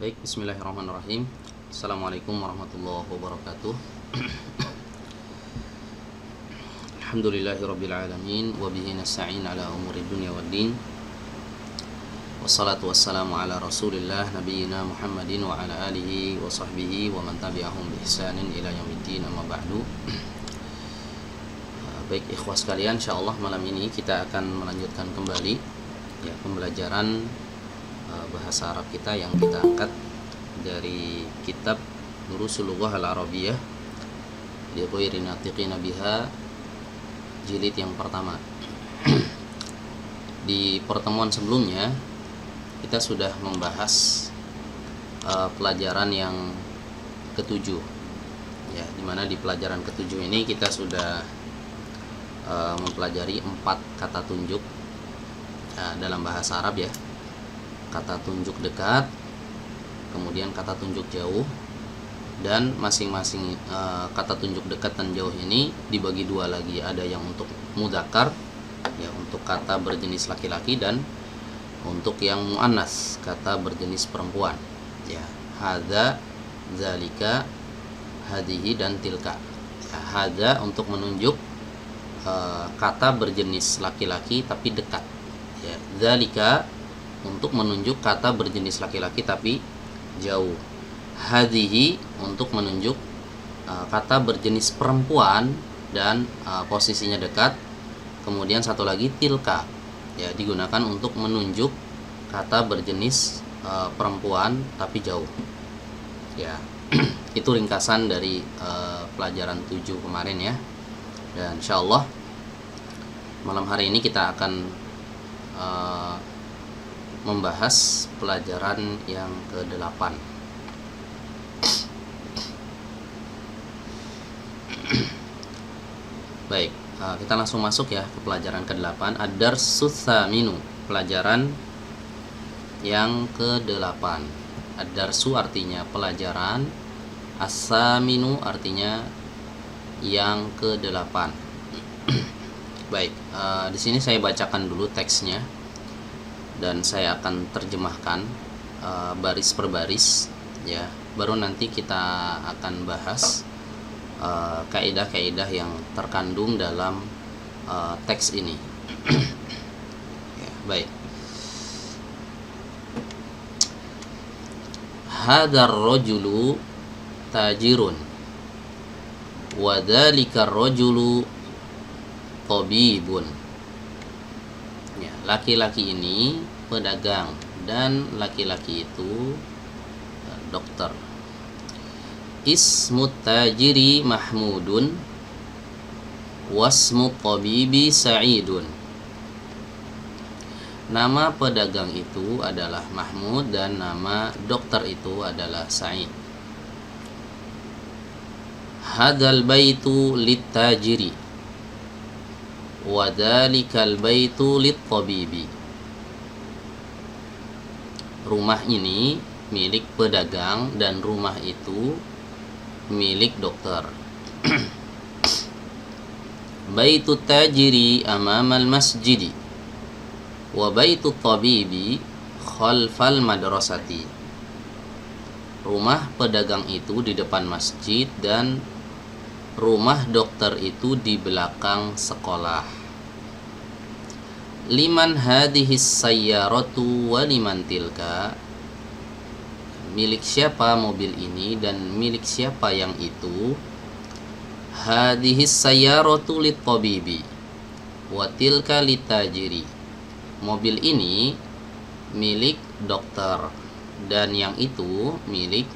Baik, bismillahirrahmanirrahim. Assalamualaikum warahmatullahi wabarakatuh. Alhamdulillahirrabbilalamin. Wabihi nasta'in ala umuri dunia waddin. Wassalatu wassalamu ala rasulillah nabiyina Muhammadin wa ala alihi wa sahbihi wa man tabi'ahum bi ihsanin ila yaumiddin, amma ba'du. Baik ikhwah sekalian, insyaallah malam ini kita akan melanjutkan kembali ya pembelajaran bahasa Arab kita yang kita angkat dari kitab Durusul Lughah Al-Arabiyyah li ghairi natiqina biha jilid yang pertama. Di pertemuan sebelumnya kita sudah membahas pelajaran yang ketujuh ya, dimana di pelajaran ketujuh ini kita sudah mempelajari 4 kata tunjuk dalam bahasa Arab ya. Kata tunjuk dekat, kemudian kata tunjuk jauh, dan masing-masing kata tunjuk dekat dan jauh ini dibagi dua lagi. Ada yang untuk mudzakkar ya, untuk kata berjenis laki-laki, dan untuk yang muannas, kata berjenis perempuan ya. Hadza, zalika, hadihi, dan tilka ya. Hadza untuk menunjuk kata berjenis laki-laki tapi dekat ya. Zalika untuk menunjuk kata berjenis laki-laki tapi jauh. Hadhihi untuk menunjuk kata berjenis perempuan dan posisinya dekat. Kemudian satu lagi tilka ya, digunakan untuk menunjuk kata berjenis perempuan tapi jauh ya. Itu ringkasan dari pelajaran 7 kemarin ya. Dan insyaallah malam hari ini kita akan membahas pelajaran yang ke-8. Baik, kita langsung masuk ya ke pelajaran ke-8. Ad-darsus tsaminu, pelajaran yang ke-8. Ad-darsu artinya pelajaran, as-tsaminu artinya yang ke-8. Baik, di sini saya bacakan dulu teksnya dan saya akan terjemahkan baris per baris ya. Baru nanti kita akan bahas kaidah-kaidah yang terkandung dalam teks ini. Ya, baik. Hadzal rajulu tajirun wa dzalikar rajulu tabibun. Ya, laki-laki ini pedagang dan laki-laki itu dokter. Ismu tajiri Mahmudun wasmu tabibi Sa'idun. Nama pedagang itu adalah Mahmud dan nama dokter itu adalah Sa'id. Hadzal baitu lit-tajiri wa dzalikal baitu lit-tabibi. Rumah ini milik pedagang dan rumah itu milik dokter. Baitu tajiri amamal masjidi wa baitu tabibi khalfal madrasati. Rumah pedagang itu di depan masjid dan rumah dokter itu di belakang sekolah. Liman hadhis sayyaratu wa liman tilka. Milik siapa mobil ini dan milik siapa yang itu. Hadhis sayyaratu lit-tabibi wa tilka lit-tajiri. Mobil ini milik dokter dan yang itu milik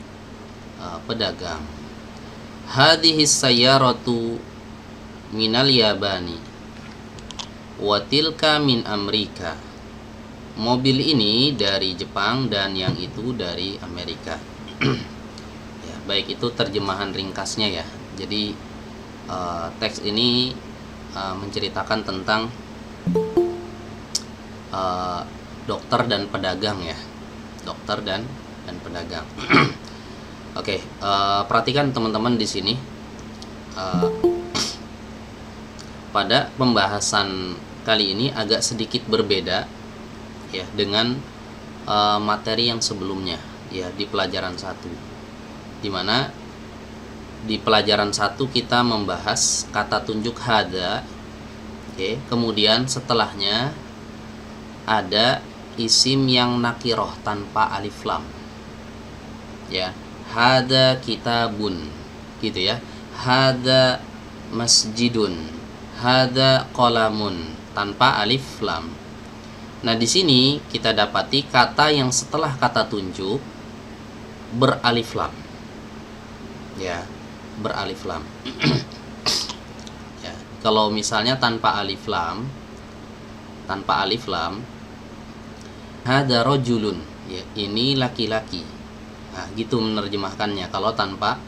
pedagang. Hadhis sayyaratu minal Yabani wa tilka min Amerika. Mobil ini dari Jepang dan yang itu dari Amerika. Ya, baik, itu terjemahan ringkasnya ya. Jadi teks ini menceritakan tentang dokter dan pedagang ya. Dokter dan pedagang. Oke, perhatikan teman-teman di sini. Pada pembahasan kali ini agak sedikit berbeda ya dengan materi yang sebelumnya, ya di pelajaran 1. Dimana di pelajaran 1 kita membahas kata tunjuk hada. Oke, kemudian setelahnya ada isim yang nakiroh tanpa alif lam. Ya, hada kitabun, gitu ya. Hada masjidun, hada qalamun, tanpa alif lam. Nah, di sini kita dapati kata yang setelah kata tunjuk beralif lam. Ya, beralif lam. Ya, kalau misalnya tanpa alif lam, hada rojulun, ya, ini laki-laki. Nah, gitu menerjemahkannya kalau tanpa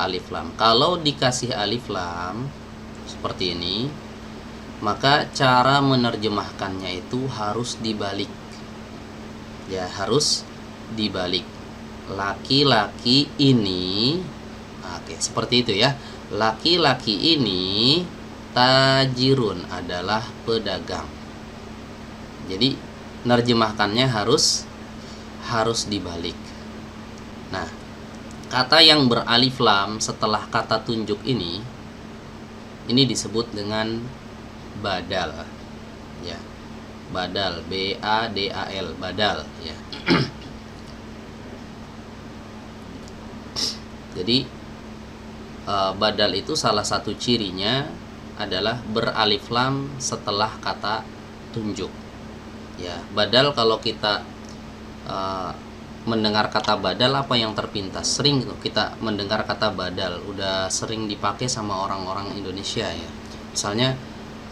alif lam. Kalau dikasih alif lam seperti ini, maka cara menerjemahkannya itu harus dibalik. Ya, harus dibalik. Laki-laki ini, oke, seperti itu ya. Laki-laki ini tajirun, adalah pedagang. Jadi nerjemahkannya harus dibalik. Nah, kata yang beralif lam setelah kata tunjuk ini disebut dengan badal. Ya. Badal, B A D A L, badal, ya. Jadi badal itu salah satu cirinya adalah beralif lam setelah kata tunjuk. Ya, badal, kalau kita mendengar kata badal, apa yang terpintas? Sering kita mendengar kata badal, udah sering dipakai sama orang-orang Indonesia ya. Misalnya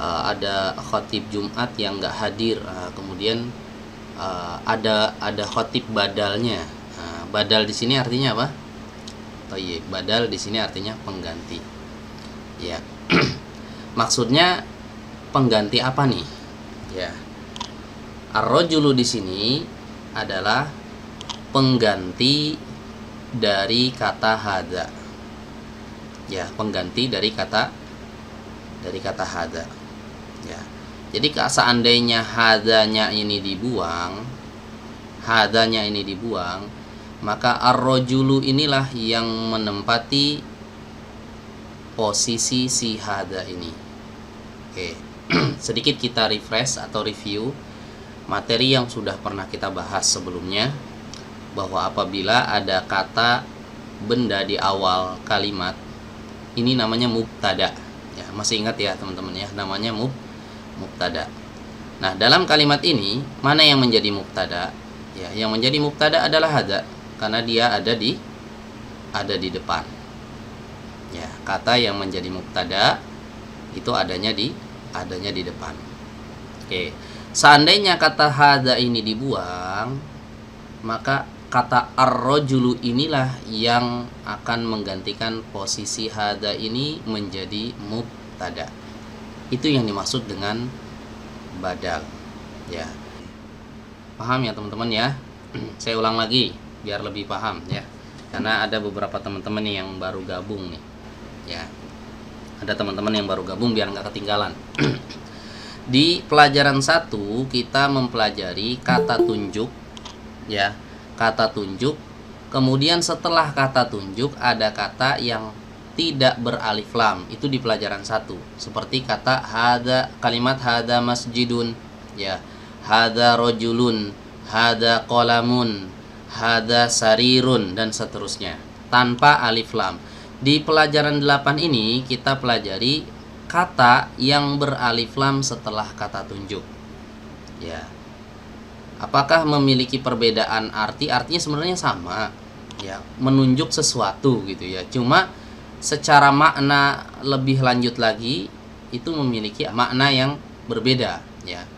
ada khatib Jumat yang nggak hadir, kemudian ada khatib badalnya. Badal di sini artinya apa? Badal di sini artinya pengganti. Ya. Maksudnya pengganti apa nih? Ya. Ar-rajulu di sini adalah pengganti dari kata hada. Ya, pengganti dari kata hada. Ya. Jadi seandainya hadanya ini dibuang, maka ar-rajulu inilah yang menempati posisi si hada ini. Oke. Sedikit kita refresh atau review materi yang sudah pernah kita bahas sebelumnya, bahwa apabila ada kata benda di awal kalimat, ini namanya mubtada. Ya, masih ingat ya teman-teman ya, namanya mubtada. Nah, dalam kalimat ini mana yang menjadi mubtada? Ya, yang menjadi mubtada adalah hada, karena dia ada di depan. Ya, kata yang menjadi mubtada itu adanya di depan. Oke. Seandainya kata hada ini dibuang, maka kata ar-rajulu inilah yang akan menggantikan posisi hada ini menjadi mubtada. Itu yang dimaksud dengan badal. Ya. Paham ya teman-teman ya? Saya ulang lagi biar lebih paham ya. Karena ada beberapa teman-teman yang baru gabung nih. Ya. Ada teman-teman yang baru gabung biar nggak ketinggalan. Di pelajaran 1 kita mempelajari kata tunjuk, ya, kata tunjuk. Kemudian setelah kata tunjuk ada kata yang tidak beralif lam, itu di pelajaran 1. Seperti kata hada, kalimat hada masjidun, ya, hada rojulun, hada qalamun, hada sarirun, dan seterusnya tanpa alif lam. Di pelajaran 8 ini kita pelajari kata yang beralif lam setelah kata tunjuk. Ya. Apakah memiliki perbedaan arti? Artinya sebenarnya sama. Ya, menunjuk sesuatu gitu ya. Cuma secara makna lebih lanjut lagi itu memiliki makna yang berbeda, ya.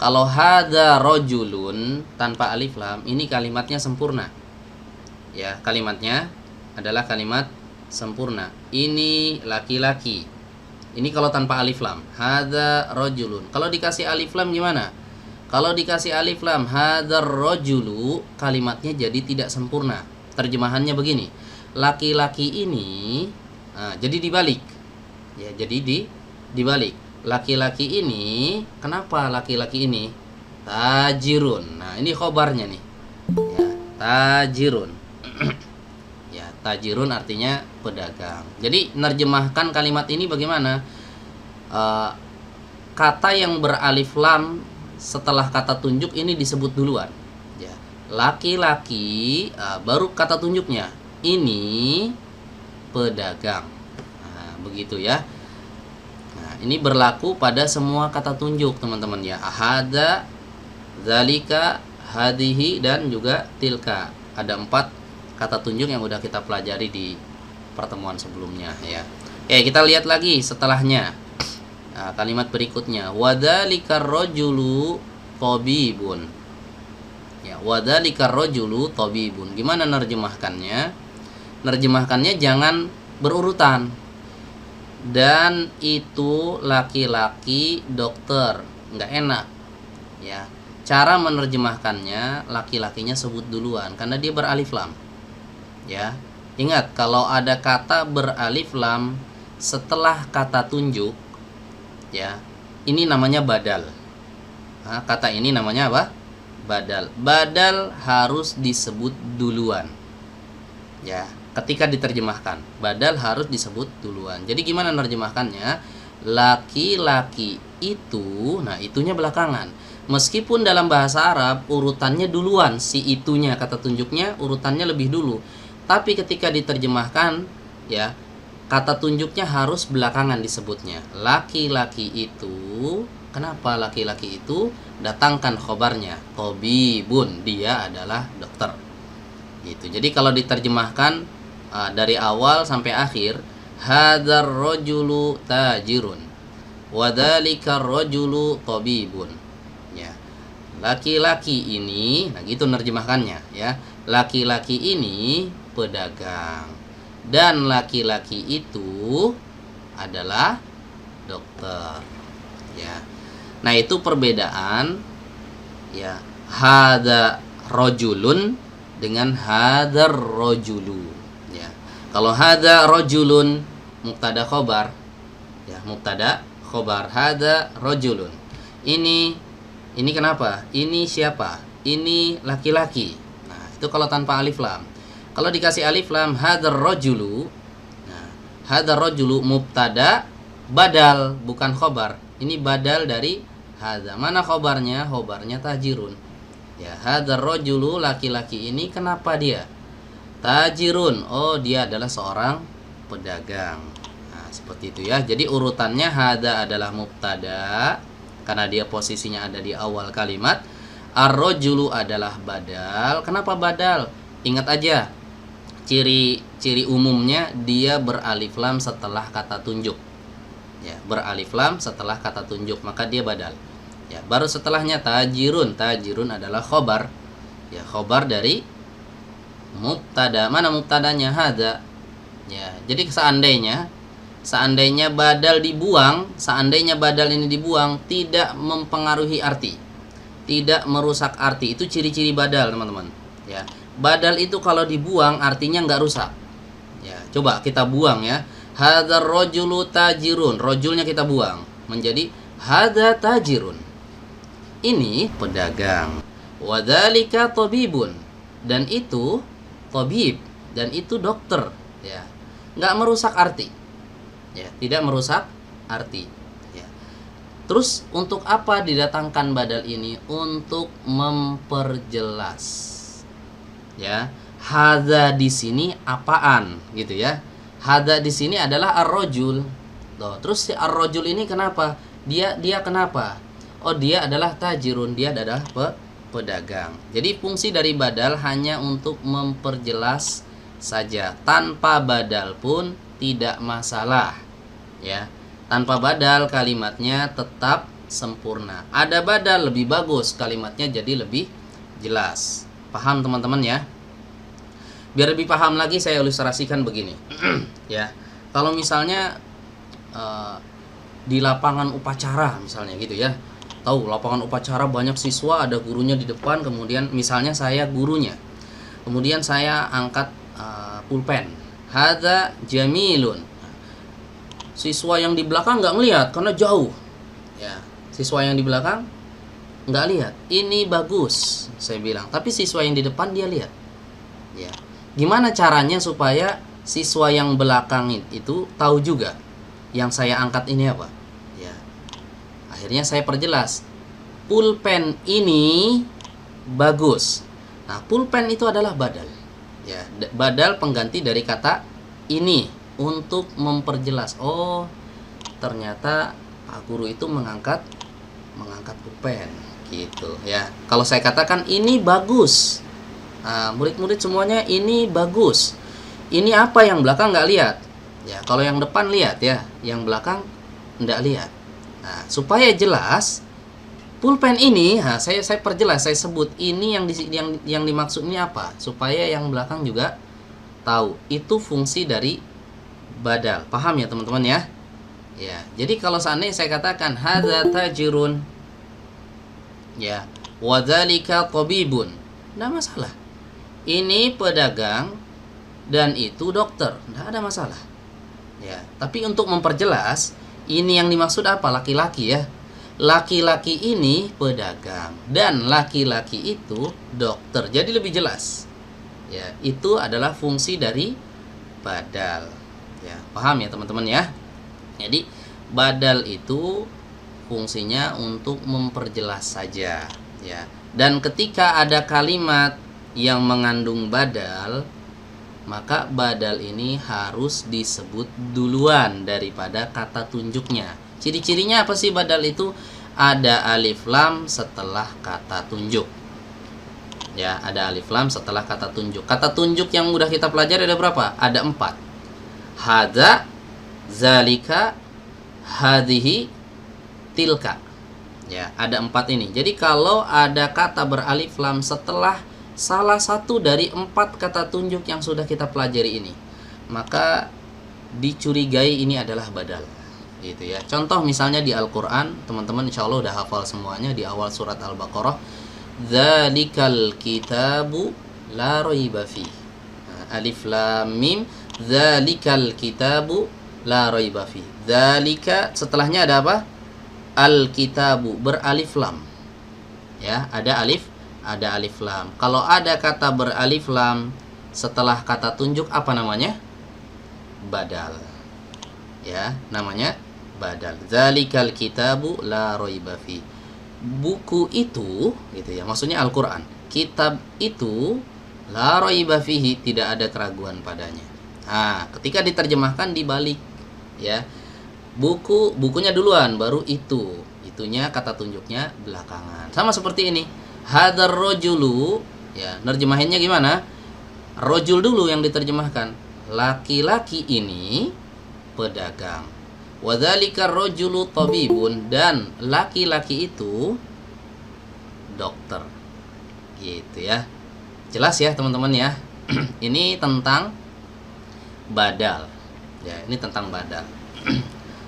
Kalau hada rojulun tanpa alif lam, ini kalimatnya sempurna. Ya, kalimatnya adalah kalimat sempurna. Ini laki-laki. Ini kalau tanpa alif lam, hada rojulun. Kalau dikasih alif lam gimana? Kalau dikasih alif lam, hada rojulu, kalimatnya jadi tidak sempurna. Terjemahannya begini, laki-laki ini, jadi dibalik. Ya, jadi dibalik. Laki-laki ini, kenapa laki-laki ini? Tajirun. Nah, ini khobarnya nih. Ya, tajirun. Ya, tajirun artinya pedagang. Jadi nerjemahkan kalimat ini bagaimana? Kata yang beralif lam setelah kata tunjuk ini disebut duluan. Ya, laki-laki, baru kata tunjuknya. Ini pedagang. Nah, begitu ya. Nah, ini berlaku pada semua kata tunjuk, teman-teman ya. Hada, zalika, hadihi, dan juga tilka. Ada 4 kata tunjuk yang udah kita pelajari di pertemuan sebelumnya ya. Oke, kita lihat lagi setelahnya. Nah, kalimat berikutnya, wadzalikar rajulu tabibun. Ya, wadzalikar rajulu tabibun. Gimana nerjemahkannya? Nerjemahkannya jangan berurutan. Dan itu laki-laki dokter, nggak enak. Ya, cara menerjemahkannya laki-lakinya sebut duluan karena dia beralif lam. Ya, ingat kalau ada kata beralif lam setelah kata tunjuk, ya, ini namanya badal. Nah, kata ini namanya apa? Badal. Badal harus disebut duluan. Ya, ketika diterjemahkan, badal harus disebut duluan. Jadi gimana nerjemahkannya? Laki-laki itu, nah itunya belakangan. Meskipun dalam bahasa Arab urutannya duluan, si itunya, kata tunjuknya urutannya lebih dulu. Tapi ketika diterjemahkan, ya, kata tunjuknya harus belakangan disebutnya. Laki-laki itu, kenapa laki-laki itu? Datangkan khobarnya, tabibun, dia adalah dokter. Gitu. Jadi kalau diterjemahkan dari awal sampai akhir, hadzal rajulu tajirun, wadzalika rajulu tabibun. Ya. Laki-laki ini, nah gitu nerjemahkannya ya. Laki-laki ini pedagang dan laki-laki itu adalah dokter. Ya. Nah, itu perbedaan ya hadza rajulun dengan hadzar rajulu. Ya. Kalau hadza rajulun mubtada khobar, ya, mubtada khobar, hadza rajulun. Ini kenapa? Ini siapa? Ini laki-laki. Nah, itu kalau tanpa alif lam. Kalau dikasih alif lam, hadzal rajulu. Nah, hadzal rajulu mubtada badal, bukan khobar. Ini badal dari hadza. Mana khobarnya? Khobarnya tajirun. Ya, hadzal rajulu, laki-laki ini kenapa dia tajirun? Oh, dia adalah seorang pedagang. Nah, seperti itu ya. Jadi urutannya hadza adalah mubtada karena dia posisinya ada di awal kalimat. Ar-rajulu adalah badal. Kenapa badal? Ingat aja, ciri umumnya dia beralif lam setelah kata tunjuk. Ya, beralif lam setelah kata tunjuk, maka dia badal. Ya, baru setelahnya tajirun. Tajirun adalah khobar. Ya, khobar dari mubtada. Mana mubtadanya? Hadza. Ya, jadi seandainya badal dibuang, seandainya badal ini dibuang, tidak mempengaruhi arti, tidak merusak arti. Itu ciri-ciri badal, teman-teman. Ya, badal itu kalau dibuang artinya nggak rusak. Ya, coba kita buang ya. Hadzal rajulu tajirun. Rajulnya kita buang menjadi hadza tajirun. Ini pedagang. Wadzalika tabibun. Dan itu tabib, dan itu dokter. Ya, nggak merusak arti. Ya, tidak merusak arti. Ya. Terus untuk apa didatangkan badal ini? Untuk memperjelas. Ya, hadza di sini apaan, gitu ya. Hadza di sini adalah ar-rajul. Terus si ar-rajul ini kenapa? Dia kenapa? Oh, dia adalah tajirun, dia adalah pedagang. Jadi fungsi dari badal hanya untuk memperjelas saja. Tanpa badal pun tidak masalah. Ya. Tanpa badal kalimatnya tetap sempurna. Ada badal lebih bagus, kalimatnya jadi lebih jelas. Paham teman-teman ya? Biar lebih paham lagi saya ilustrasikan begini. Ya. Kalau misalnya di lapangan upacara misalnya gitu ya. Tahu lapangan upacara banyak siswa, ada gurunya di depan, kemudian misalnya saya gurunya. Kemudian saya angkat pulpen. Hadza jamilun. Siswa yang di belakang nggak ngelihat karena jauh. Ya, siswa yang di belakang nggak lihat. Ini bagus, saya bilang. Tapi siswa yang di depan dia lihat. Ya. Gimana caranya supaya siswa yang belakang itu tahu juga yang saya angkat ini apa? Ya. Akhirnya saya perjelas. Pulpen ini bagus. Nah, pulpen itu adalah badal. Ya, badal pengganti dari kata ini untuk memperjelas. Oh, ternyata Pak Guru itu mengangkat pulpen gitu ya. Kalau saya katakan ini bagus. Nah, murid-murid semuanya ini bagus. Ini apa yang belakang nggak lihat? Ya, kalau yang depan lihat ya, yang belakang nggak lihat. Nah, supaya jelas pulpen ini, saya perjelas, saya sebut ini yang dimaksud ini apa, supaya yang belakang juga tahu. Itu fungsi dari badal. Paham ya teman-teman ya? Ya, jadi kalau seandainya saya katakan hadza tajirun, ya, wadzalika tabibun, enggak masalah. Ini pedagang dan itu dokter, enggak ada masalah. Ya, tapi untuk memperjelas, ini yang dimaksud apa? Laki-laki ya. Laki-laki ini pedagang dan laki-laki itu dokter. Jadi lebih jelas. Ya, itu adalah fungsi dari badal. Ya, paham ya teman-teman ya? Jadi badal itu fungsinya untuk memperjelas saja, ya. Dan ketika ada kalimat yang mengandung badal, maka badal ini harus disebut duluan daripada kata tunjuknya. Ciri-cirinya apa sih badal itu? Ada alif lam setelah kata tunjuk. Ya, ada alif lam setelah kata tunjuk. Kata tunjuk yang udah kita pelajari ada berapa? Ada 4. Hadza, zalika, hadhihi, tilka. Ya, ada 4 ini. Jadi kalau ada kata beralif lam setelah salah satu dari 4 kata tunjuk yang sudah kita pelajari ini, maka dicurigai ini adalah badal. Gitu ya. Contoh misalnya di Al-Qur'an, teman-teman insya Allah udah hafal semuanya di awal surat Al-Baqarah, dzalikal kitabu la raiba fi. Alif lam mim, dzalikal kitabu la raiba fi. Dzalika setelahnya ada apa? Al-kitabu beralif lam. Ya, ada alif lam. Kalau ada kata beralif lam setelah kata tunjuk apa namanya? Badal. Ya, namanya badal. Dzalikal kitabu la raiba fi. Buku itu gitu ya, maksudnya Al-Qur'an. Kitab itu la raiba fihi, tidak ada keraguan padanya. Nah, ketika diterjemahkan dibalik ya. Bukunya duluan baru itu. Itunya kata tunjuknya belakangan. Sama seperti ini. Hadzar rajulu, ya, nerjemahinnya gimana? Rajul dulu yang diterjemahkan. Laki-laki ini pedagang. Wadzalika rajulu tabibun, dan laki-laki itu dokter. Gitu ya. Jelas ya teman-teman ya. Ini tentang badal. Ya, ini tentang badal.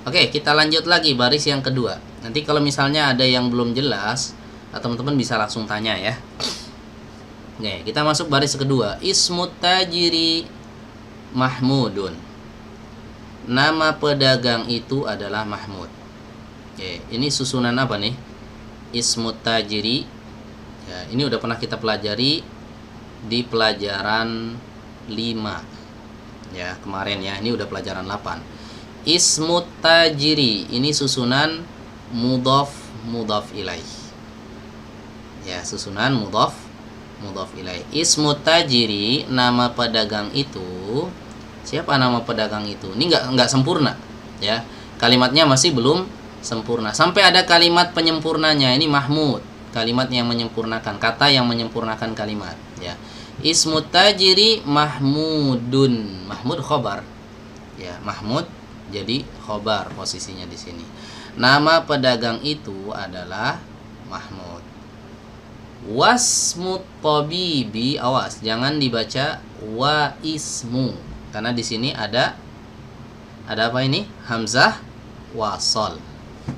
Oke, kita lanjut lagi baris yang kedua. Nanti kalau misalnya ada yang belum jelas, teman-teman bisa langsung tanya ya. Oke, kita masuk baris kedua. Ismut tajiri Mahmudun. Nama pedagang itu adalah Mahmud. Oke, ini susunan apa nih? Ismut tajiri. Ya, ini udah pernah kita pelajari di pelajaran 5. Ya, kemarin ya. Ini udah pelajaran 8. Ismut tajiri, ini susunan mudhaf ilaih. Ya, susunan mudhaf ilaih. Ismut tajiri, nama pedagang itu. Siapa nama pedagang itu? Ini enggak sempurna, ya. Kalimatnya masih belum sempurna. Sampai ada kalimat penyempurnanya. Ini Mahmud, kalimat yang menyempurnakan, kata yang menyempurnakan kalimat, ya. Ismut tajiri Mahmudun. Mahmud khobar. Ya, Mahmud jadi khobar posisinya di sini. Nama pedagang itu adalah Mahmud. Wasmut tabibi, awas jangan dibaca wa ismu, karena di sini ada apa ini? Hamzah wasol.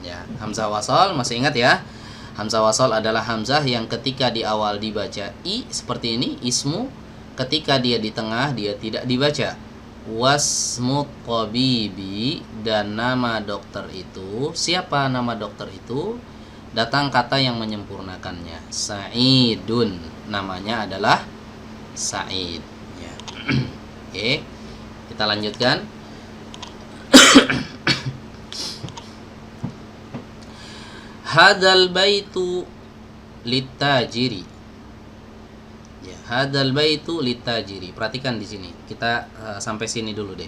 Ya, hamzah wasol masih ingat ya? Hamzah wasol adalah hamzah yang ketika di awal dibaca i seperti ini, ismu, ketika dia di tengah dia tidak dibaca. Wasmut tabibi, dan nama dokter itu, siapa nama dokter itu? Datang kata yang menyempurnakannya. Sa'idun, namanya adalah Sa'id. Oke, kita lanjutkan. Hadal baitu litajiri. Ya, hadal baitu litajiri. Perhatikan di sini. Kita sampai sini dulu deh.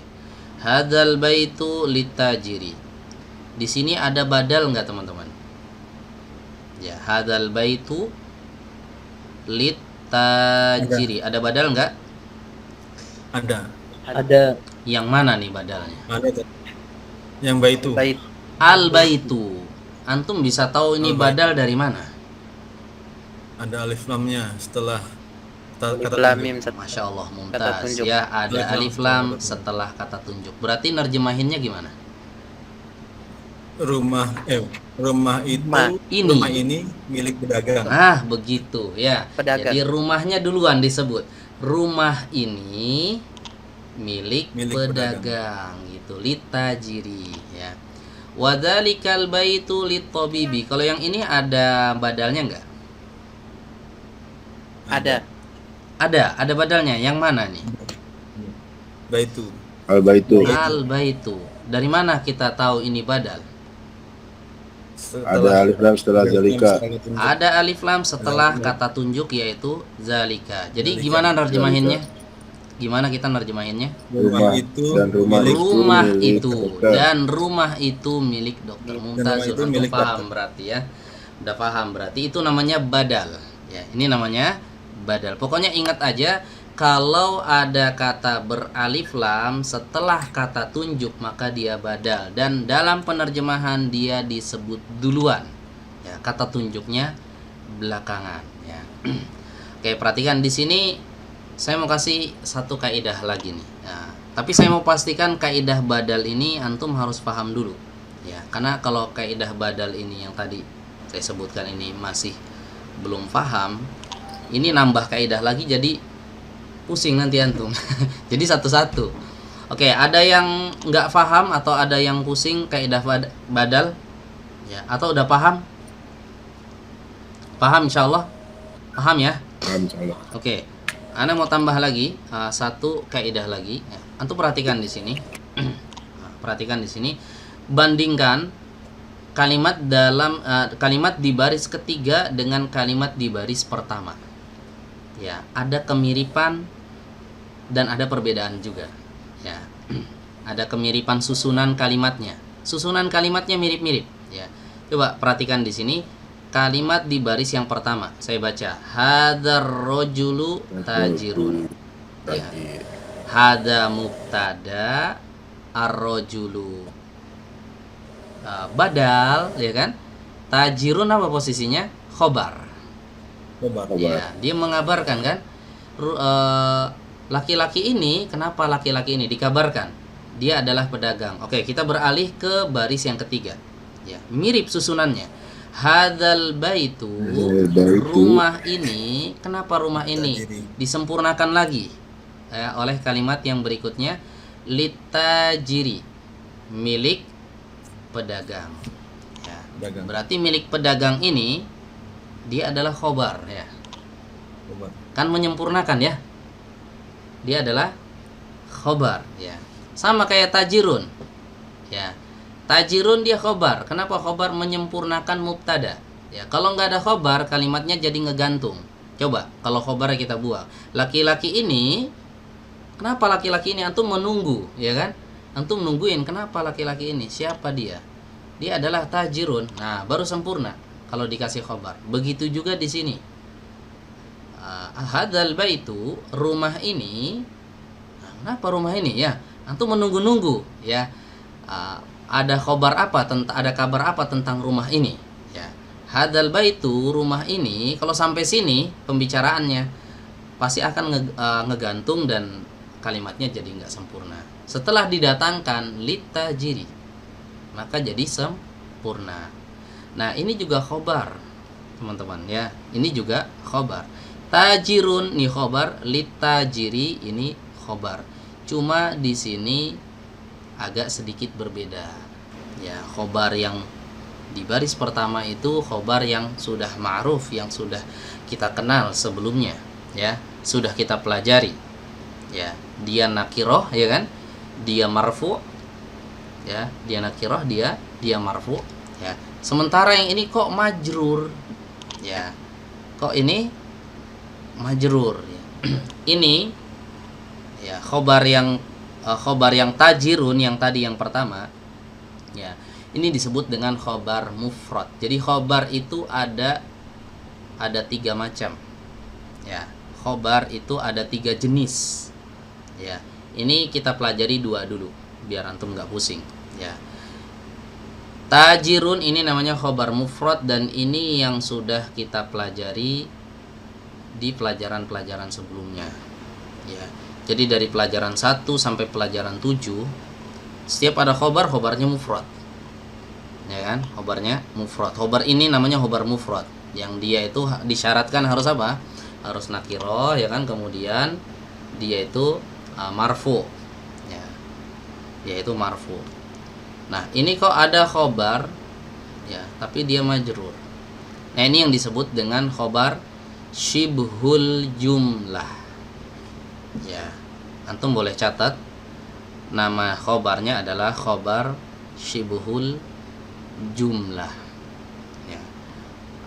Hadal baitu litajiri. Di sini ada badal nggak teman-teman? Ya, hadal baitu litajiri. Ada badal nggak? Ada. Yang mana nih badalnya? Ada. Yang baitu. Al baitu. Antum bisa tahu ini badal dari mana? Ada alif lamnya setelah kata Lam tunjuk. mim Masya Allah, kata mumtaz. tunjuk. Ya, ada Alif alif lam lam setelah kata tunjuk. Berarti nerjemahinnya gimana? Rumah itu Ini. rumah ini milik pedagang. Nah, begitu ya. Pedagang. Jadi rumahnya duluan disebut. Rumah ini milik pedagang gitu. Litajiri ya. Wadzalikal baitu litabibi. Kalau yang ini ada badalnya enggak? Ada badalnya. Yang mana nih? Baitu. Al baitu. Al baitu. Dari mana kita tahu ini badal? Ada alif lam setelah zalika. Ada alif lam setelah kata tunjuk yaitu zalika. Jadi gimana nerjemahinnya? Gimana kita nerjemahinnya? Rumah itu dan rumah milik Rumah milik itu dokter. dan rumah itu milik dokter Mumtaz. itu Udah milik paham berarti ya. Udah paham berarti itu namanya badal. Ya, ini namanya badal. Pokoknya ingat aja kalau ada kata beralif lam setelah kata tunjuk maka dia badal dan dalam penerjemahan dia disebut duluan. Ya, kata tunjuknya belakangan ya. Oke, perhatikan di sini saya mau kasih satu kaidah lagi nih. Nah, tapi saya mau pastikan kaidah badal ini antum harus paham dulu. Ya, karena kalau kaidah badal ini yang tadi saya sebutkan ini masih belum paham, ini nambah kaidah lagi jadi pusing nanti antum. Jadi satu-satu. Oke, ada yang nggak paham atau ada yang pusing kaidah badal? Ya, atau udah paham? Paham insyaallah? Paham ya? Insyaallah. Oke. Ana mau tambah lagi satu kaidah lagi. Antum perhatikan di sini. Perhatikan di sini. Bandingkan kalimat dalam kalimat di baris ketiga dengan kalimat di baris pertama. Ya, ada kemiripan dan ada perbedaan juga. Ya. Ada kemiripan susunan kalimatnya. Susunan kalimatnya mirip-mirip, ya. Coba perhatikan di sini. Kalimat di baris yang pertama saya baca hadar rojulu tajirun ya. Hada mubtada ar-rojulu badal ya kan. Tajirun apa posisinya? Khobar ya, dia mengabarkan kan. Laki-laki ini, kenapa laki-laki ini dikabarkan? Dia adalah pedagang. Oke, kita beralih ke baris yang ketiga ya, mirip susunannya. Hadal baitu, rumah ini. Kenapa rumah ini disempurnakan lagi oleh kalimat yang berikutnya, litajiri, milik pedagang ya. Berarti milik pedagang ini dia adalah khobar ya, kan menyempurnakan ya, dia adalah khobar ya. Sama kayak tajirun ya. Tajirun dia khobar. Kenapa khobar? Menyempurnakan mubtada. Ya, kalau nggak ada khobar, kalimatnya jadi ngegantung. Coba, kalau khobar kita buang. Laki-laki ini, kenapa laki-laki ini? Antum menunggu, ya kan? Antum nungguin, kenapa laki-laki ini? Siapa dia? Dia adalah tajirun. Nah, baru sempurna kalau dikasih khobar. Begitu juga di sini. Hadal baitu, rumah ini. Nah, kenapa rumah ini? Ya, antum menunggu-nunggu, ya. Ada kabar apa tentang rumah ini ya. Hadal baitu, rumah ini. Kalau sampai sini pembicaraannya pasti akan ngegantung dan kalimatnya jadi nggak sempurna. Setelah didatangkan litajiri maka jadi sempurna. Nah, ini juga khobar teman-teman ya. Ini juga khobar. Tajirun nih khobar, litajiri ini khobar. Cuma di sini agak sedikit berbeda ya. Khobar yang di baris pertama itu khobar yang sudah ma'ruf, yang sudah kita kenal sebelumnya ya, sudah kita pelajari ya, dia nakiroh, ya kan, dia marfu, ya, dia nakiroh, dia marfu, ya. Sementara yang ini kok majrur, ya, kok ini majrur, ya. Ini ya khobar yang tajirun yang tadi yang pertama, ya, ini disebut dengan khobar mufrad. Jadi khobar itu ada 3 macam, ya. Khobar itu ada 3 jenis, ya. Ini kita pelajari 2 dulu biar antum nggak pusing, ya. Tajirun ini namanya khobar mufrad, dan ini yang sudah kita pelajari di pelajaran-pelajaran sebelumnya, ya. Jadi dari pelajaran 1 sampai pelajaran 7 setiap ada khobarnya mufrad, ya kan, khobarnya mufrad. Khobar ini namanya khobar mufrad, yang dia itu disyaratkan harus apa? Harus nakiro, ya kan, kemudian dia itu marfu, ya, yaitu marfu. Nah, ini kok ada khobar, ya, tapi dia majrur. Nah, ini yang disebut dengan khobar syibhul jumlah, ya. Antum boleh catat nama khobarnya adalah khobar syibhul jumlah, ya.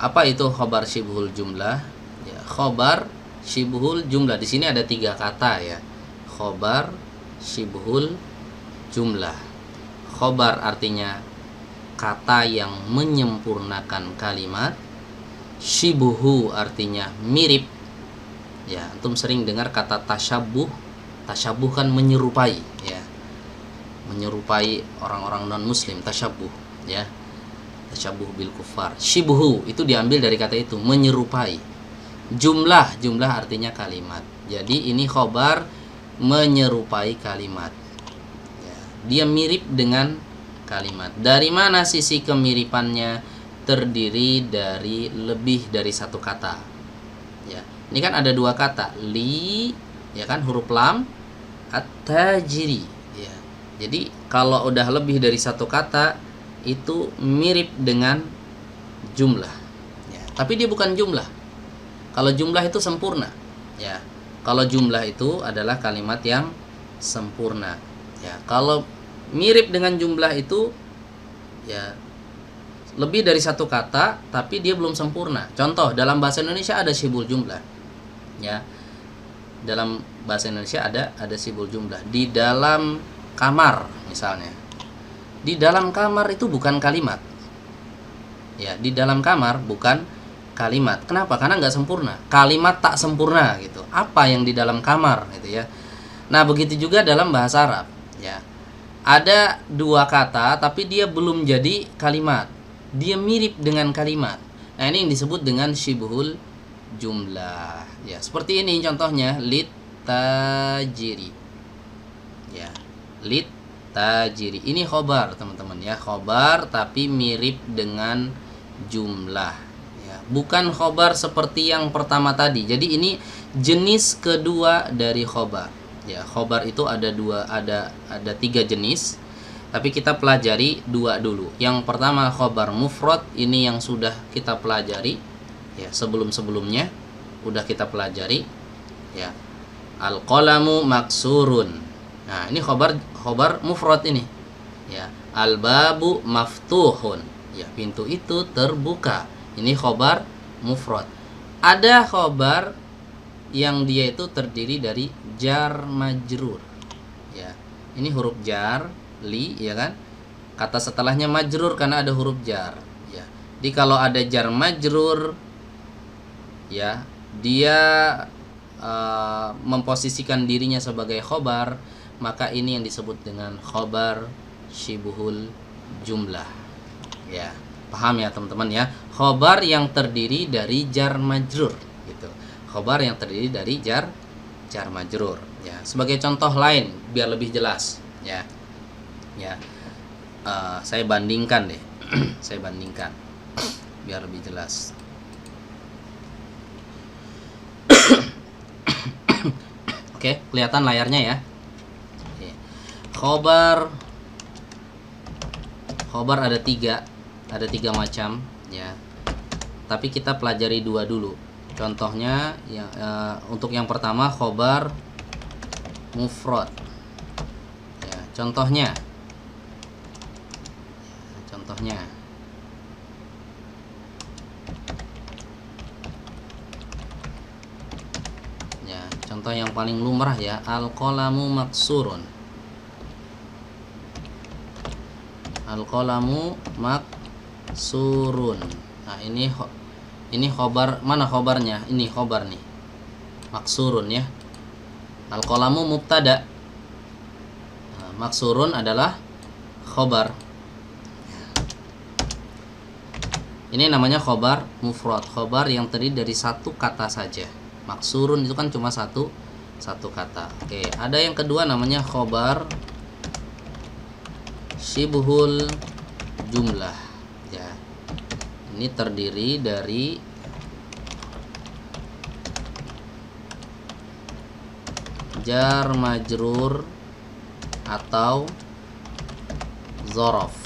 Apa itu khobar syibhul jumlah? Ya, khobar syibhul jumlah di sini ada 3 kata, ya. Khobar syibhul jumlah. Khobar artinya kata yang menyempurnakan kalimat. Syibhu artinya mirip, ya. Antum sering dengar kata tasyabuh. Tasyabuh kan menyerupai, ya, menyerupai orang-orang non muslim, tasyabuh, ya, tasyabuh bil kufar. Syibhu itu diambil dari kata itu, menyerupai. Jumlah artinya kalimat. Jadi ini khobar menyerupai kalimat, ya. Dia mirip dengan kalimat. Dari mana sisi kemiripannya? Terdiri dari lebih dari 1 kata, ya. Ini kan ada 2 kata, li, ya kan, huruf lam, at-tajiri, ya. Jadi kalau udah lebih dari 1 kata itu mirip dengan jumlah, ya. Tapi dia bukan jumlah. Kalau jumlah itu sempurna, ya. Kalau jumlah itu adalah kalimat yang sempurna, ya. Kalau mirip dengan jumlah itu, ya, lebih dari 1 kata tapi dia belum sempurna. Contoh, dalam bahasa Indonesia ada syibhul jumlah, ya. Dalam bahasa Indonesia ada syibhul jumlah. Di dalam kamar misalnya. Di dalam kamar itu bukan kalimat, ya. Di dalam kamar bukan kalimat. Kenapa? Karena nggak sempurna. Kalimat tak sempurna gitu. Apa yang di dalam kamar gitu, ya. Nah, begitu juga dalam bahasa Arab, ya. Ada 2 kata tapi dia belum jadi kalimat. Dia mirip dengan kalimat. Nah, ini yang disebut dengan syibhul jumlah, ya. Seperti ini contohnya, lit tajiri, ya, lit tajiri. Ini khobar, teman-teman, ya, khobar tapi mirip dengan jumlah, ya. Bukan khobar seperti yang pertama tadi. Jadi ini jenis kedua dari khobar, ya. Khobar itu ada 3 jenis. Tapi kita pelajari 2 dulu. Yang pertama khobar mufrad, ini yang sudah kita pelajari, ya, sebelum-sebelumnya udah kita pelajari, ya. Al-qalamu maksurun. Nah, ini khobar mufrad ini, ya. Al-babu maftuhun, ya, pintu itu terbuka. Ini khobar mufrad. Ada khobar yang dia itu terdiri dari jar majrur, ya. Ini huruf jar, li, ya kan, kata setelahnya majrur karena ada huruf jar, ya. Jadi kalau ada jar majrur, ya, dia memposisikan dirinya sebagai khobar, maka ini yang disebut dengan khobar syibhul jumlah, ya. Paham ya, teman-teman, ya? Khobar yang terdiri dari jar majrur gitu. Khobar yang terdiri dari jar majrur, ya. Sebagai contoh lain biar lebih jelas, ya. Ya, saya bandingkan deh. Saya bandingkan biar lebih jelas. Oke, kelihatan layarnya, ya. Khobar ada 3 macam, ya. Tapi kita pelajari 2 dulu. Contohnya, ya, untuk yang pertama khobar mufrad. Ya, contohnya. Ya, contoh yang paling lumrah ya, al-qalamu maksurun. Al-qalamu maksurun. Nah, ini khobar, mana khobarnya? Ini khobar nih. Maksurun ya. Al-qalamu mubtada. Nah, maksurun adalah khobar. Ini namanya khobar mufrad, khobar yang terdiri dari satu kata saja. Maksurun itu kan cuma satu kata. Oke, ada yang kedua namanya khobar syibhul jumlah. Ya, ini terdiri dari jar majrur atau dzaraf.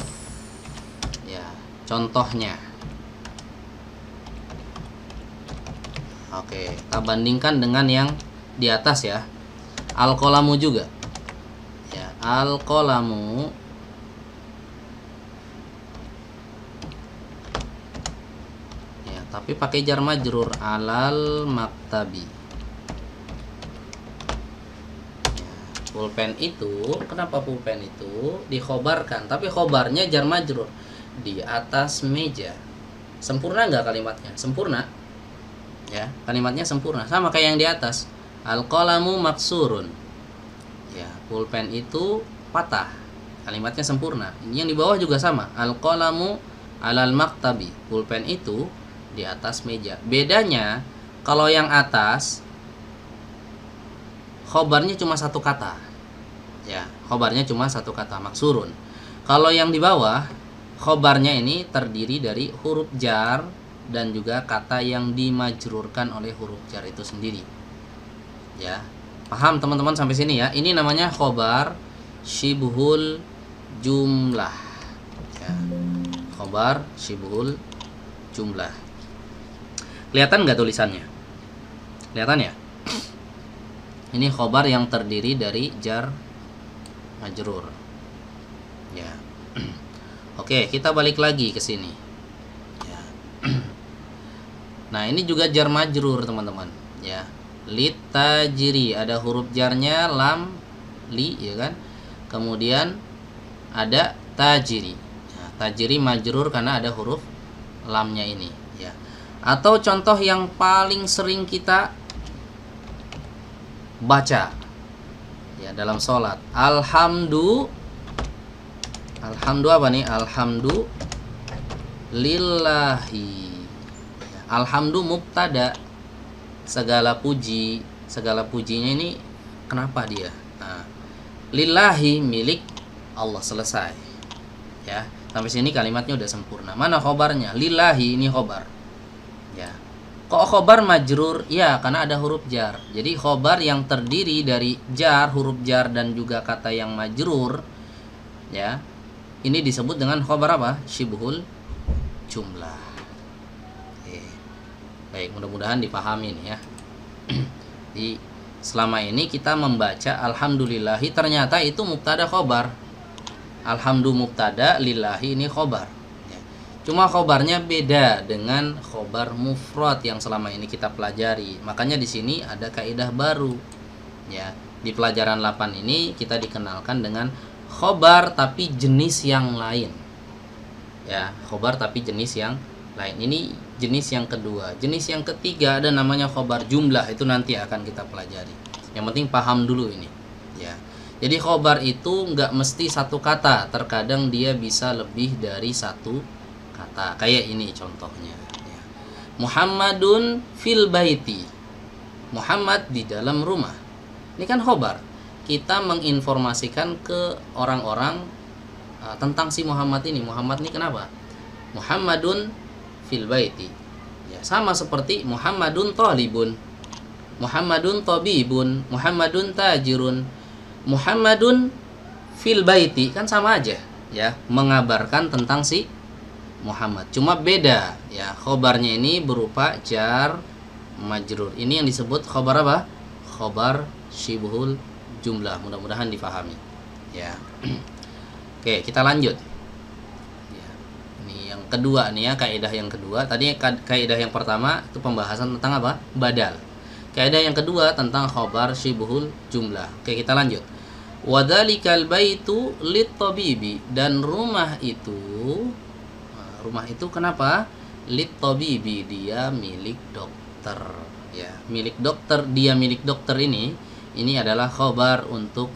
Ya, contohnya. Oke, kita bandingkan dengan yang di atas ya. Al-qalamu juga. Ya, al-qalamu ya, tapi pakai jar majrur alal maktabi. Ya, pulpen itu, kenapa pulpen itu dikhobarkan? Tapi khobarnya jar majrur di atas meja. Sempurna nggak kalimatnya? Sempurna. Ya, kalimatnya sempurna sama kayak yang di atas. Al-qalamu maksurun. Ya, pulpen itu patah. Kalimatnya sempurna. Ini yang di bawah juga sama. Al-qalamu alal maktabi. Pulpen itu di atas meja. Bedanya kalau yang atas khobarnya cuma satu kata. Ya, khobarnya cuma satu kata, maksurun. Kalau yang di bawah khobarnya ini terdiri dari huruf jar dan juga kata yang dimajrurkan oleh huruf jar itu sendiri. Ya, paham teman-teman sampai sini ya? Ini namanya khobar syibhul jumlah. Ya, khobar syibhul jumlah. Kelihatan nggak tulisannya? Kelihatan ya? Ini khobar yang terdiri dari jar majrur. Ya. Oke, kita balik lagi ke sini. Nah, ini juga jar majrur, teman-teman, ya. Lit tajri, ada huruf jarnya lam li, ya kan? Kemudian ada tajri. Ya, tajri majrur karena ada huruf lamnya ini, ya. Atau contoh yang paling sering kita baca ya dalam sholat, alhamdu apa nih? Alhamdu lillahi. Alhamdu mubtada, segala pujinya ini kenapa dia? Nah, lillahi milik Allah, selesai. Ya, sampai sini kalimatnya udah sempurna. Mana khobarnya? Lillahi, ini khobar. Ya. Kok khobar majrur? Ya, karena ada huruf jar. Jadi khobar yang terdiri dari jar, huruf jar dan juga kata yang majrur, ya. Ini disebut dengan khobar apa? Syibhul jumlah. Baik, mudah-mudahan dipahami nih ya. Di selama ini kita membaca alhamdulillahi, ternyata itu mubtada khobar. Alhamdu mubtada, lillahi ini khobar. Ya. Cuma khobarnya beda dengan khobar mufrad yang selama ini kita pelajari. Makanya di sini ada kaidah baru. Ya, di pelajaran 8 ini kita dikenalkan dengan khobar tapi jenis yang lain. Ya, khobar tapi jenis yang lain. Ini jenis yang kedua. Jenis yang ketiga ada namanya khobar jumlah, itu nanti akan kita pelajari. Yang penting paham dulu ini, ya. Jadi khobar itu nggak mesti satu kata, terkadang dia bisa lebih dari satu kata. Kayak ini contohnya. Ya. Muhammadun fil baiti. Muhammad di dalam rumah. Ini kan khobar. Kita menginformasikan ke orang-orang tentang si Muhammad ini. Muhammad ini kenapa? Muhammadun fil baiti. Ya, sama seperti Muhammadun thalibun, Muhammadun tabibun, Muhammadun tajirun, Muhammadun fil baiti, kan sama aja ya, mengabarkan tentang si Muhammad. Cuma beda ya, khobarnya ini berupa jar majrur. Ini yang disebut khobar apa? Khobar syibhul jumlah. Mudah-mudahan difahami ya. Oke, kita lanjut ya. Ini yang kedua nih ya, kaidah yang kedua. Tadi kaidah yang pertama itu pembahasan tentang apa? Badal. Kaidah yang kedua tentang khobar syibhul jumlah. Oke, kita lanjut. Wadzalikal baitu lit-tabibi, dan rumah itu kenapa? Lit-tabibi, dia milik dokter ya. Milik dokter, dia milik dokter ini adalah khobar untuk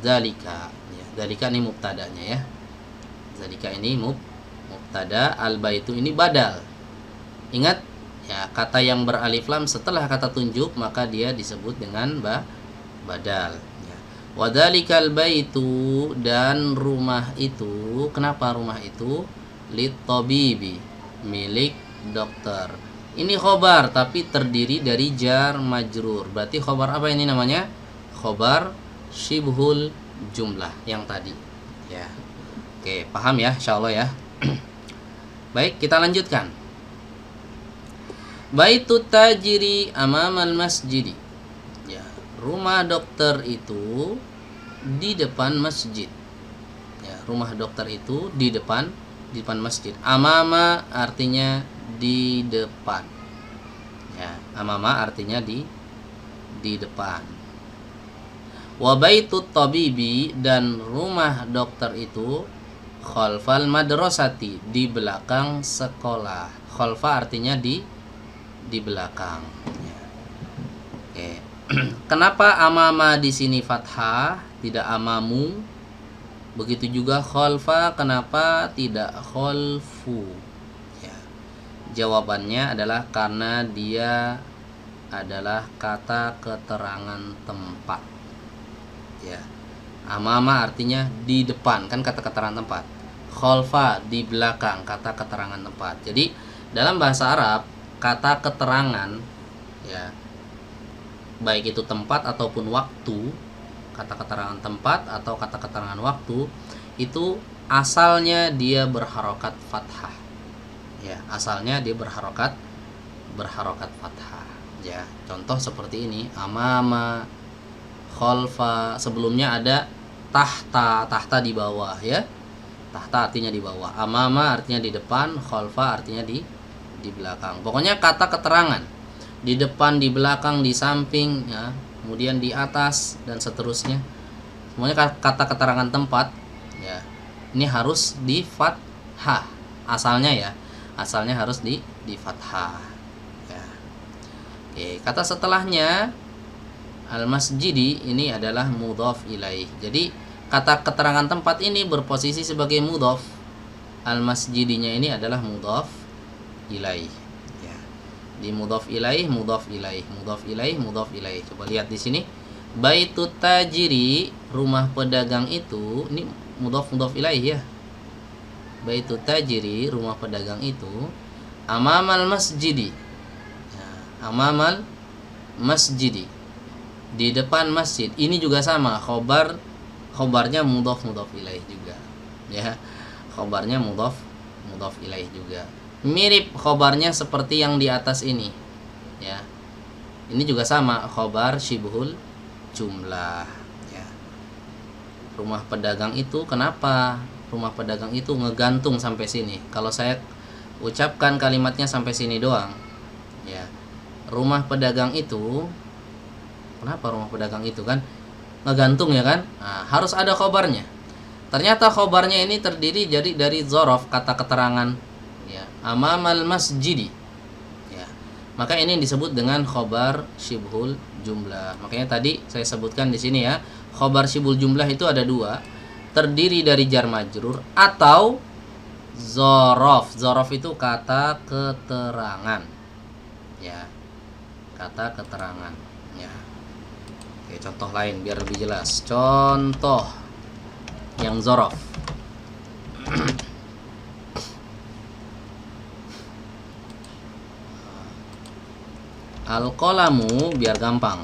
dzalika ya. Dzalika ini mubtadanya ya. Dzalika ini mubtada, al-baitu ini badal. Ingat ya, kata yang beralif lam setelah kata tunjuk maka dia disebut dengan badal ya. Wadzalikal baitu, dan rumah itu, kenapa rumah itu? Lit-tabibi, milik dokter. Ini khobar tapi terdiri dari jar majrur. Berarti khobar apa ini namanya? Khobar syibhul jumlah yang tadi ya. Oke, paham ya insyaallah ya. Baik, kita lanjutkan. Baitut tajiri amamal masjidi ya, rumah dokter itu di depan masjid ya. Rumah dokter itu di depan masjid. Amama artinya di depan ya. Amama artinya di depan. Wa baitut tabibi, dan rumah dokter itu khalfal madrasati, di belakang sekolah. Khalfa artinya di belakang ya. Oke. Kenapa amama di sini fathah tidak amamu? Begitu juga khalfa, kenapa tidak khalfu ya? Jawabannya adalah karena dia adalah kata keterangan tempat ya. Amama artinya di depan, kan kata keterangan tempat. Khalfa di belakang, kata keterangan tempat. Jadi dalam bahasa Arab kata keterangan ya, baik itu tempat ataupun waktu, kata keterangan tempat atau kata keterangan waktu, itu asalnya dia berharokat fathah ya. Asalnya dia berharokat fathah ya. Contoh seperti ini, amama, khalfa, sebelumnya ada tahta di bawah ya. Tahta artinya di bawah, amama artinya di depan, khalfa artinya di belakang. Pokoknya kata keterangan di depan, di belakang, di samping ya, kemudian di atas dan seterusnya, semuanya kata keterangan tempat ya. Ini harus di fathah asalnya ya. Asalnya harus di fathah ya. Oke, kata setelahnya al-masjidi ini adalah mudhaf ilaih. Jadi kata keterangan tempat ini berposisi sebagai mudhaf. Al-masjidinya ini adalah mudhaf ilaih ya. Di mudhaf ilaih, mudhaf ilaih, mudhaf ilaih, mudhaf ilaih. Coba lihat di sini. Baitut tajiri, rumah pedagang itu, ini mudhaf ilaih ya. Baitut tajiri, rumah pedagang itu, amamal masjidi ya, amamal masjidi, di depan masjid. Ini juga sama, khobarnya mudhaf ilaih juga ya. Khobarnya mudhaf ilaih juga. Mirip khobarnya seperti yang di atas ini ya. Ini juga sama, khobar syibhul jumlah ya. Rumah pedagang itu, kenapa rumah pedagang itu ngegantung sampai sini? Kalau saya ucapkan kalimatnya sampai sini doang ya. Rumah pedagang itu, kenapa rumah pedagang itu kan ngegantung ya kan? Nah, harus ada khobarnya. Ternyata khobarnya ini terdiri jadi dari dzaraf, kata keterangan ya, amamal masjidi ya. Maka ini disebut dengan khobar syibhul jumlah. Makanya tadi saya sebutkan di sini ya, khobar syibhul jumlah itu ada dua, terdiri dari jar majrur atau dzaraf. Dzaraf itu kata keterangan ya, kata keterangan ya. Oke, contoh lain biar lebih jelas. Contoh yang dzaraf. Al-qalamu, biar gampang,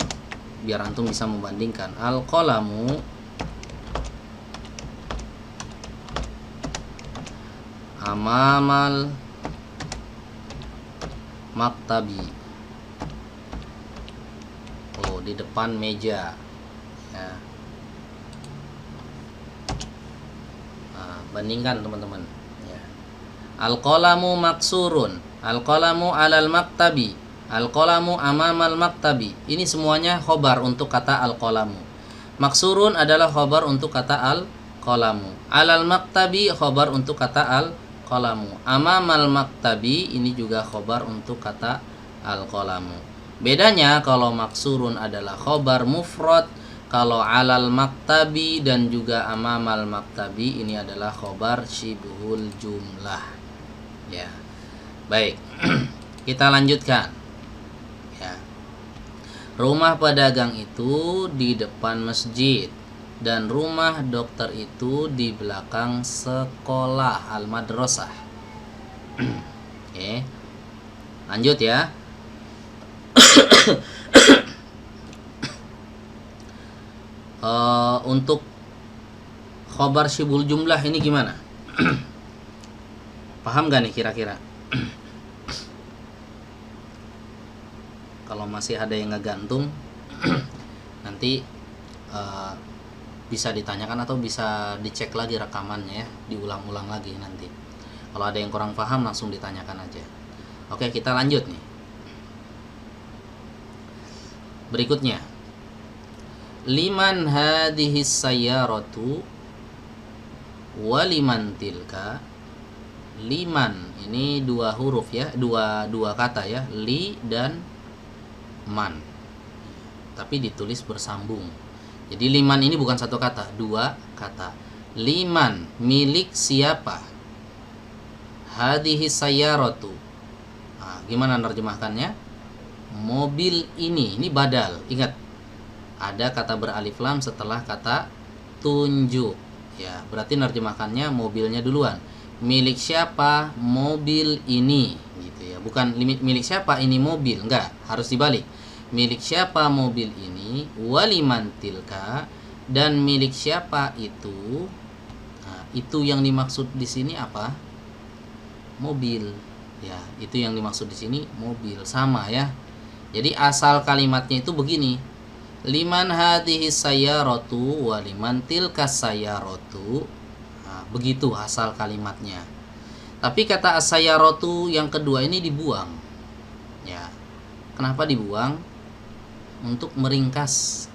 biar antum bisa membandingkan. Al-qalamu amamal maktabi, oh di depan meja ya. Ya. Bandingkan teman-teman ya. Al-qalamu maksurun, al-qalamu alal maktabi, al-qalamu amamal maktabi. Ini semuanya khobar untuk kata al-qalamu. Maksurun adalah khobar untuk kata al-qalamu. Alal maktabi khobar untuk kata al-qalamu. Amamal maktabi ini juga khobar untuk kata al-qalamu. Bedanya kalau maksurun adalah khobar mufrad, kalau alal maktabi dan juga amamal maktabi ini adalah khobar syibhul jumlah. Ya. Baik. Kita lanjutkan. Ya. Rumah pedagang itu di depan masjid dan rumah dokter itu di belakang sekolah al-madrasah. Oke. Lanjut ya. Untuk khobar syibul jumlah ini gimana? Paham gak nih kira-kira? Kalau masih ada yang ngegantung nanti bisa ditanyakan atau bisa dicek lagi rekamannya ya, diulang-ulang lagi nanti. Kalau ada yang kurang paham langsung ditanyakan aja. Oke, kita lanjut nih. Berikutnya, liman hadhihi sayyaratu waliman tilka. Liman ini dua huruf ya, dua kata ya, li dan man, tapi ditulis bersambung. Jadi liman ini bukan satu kata, dua kata. Liman milik siapa? Hadhihi sayyaratu. Nah, gimana nerjemahkannya? Mobil ini badal. Ingat, ada kata beralif lam setelah kata tunjuk ya, berarti nerjemahkannya mobilnya duluan. Milik siapa mobil ini gitu ya, bukan milik siapa ini mobil, enggak, harus dibalik. Milik siapa mobil ini, waliman tilka, dan milik siapa itu. Nah, itu yang dimaksud di sini apa? Mobil ya, itu yang dimaksud di sini mobil, sama ya. Jadi asal kalimatnya itu begini, liman hadhihi sayyaratu wa liman tilka sayyaratu. Nah, begitu asal kalimatnya. Tapi kata as-sayyaratu yang kedua ini dibuang. Ya. Kenapa dibuang? Untuk meringkas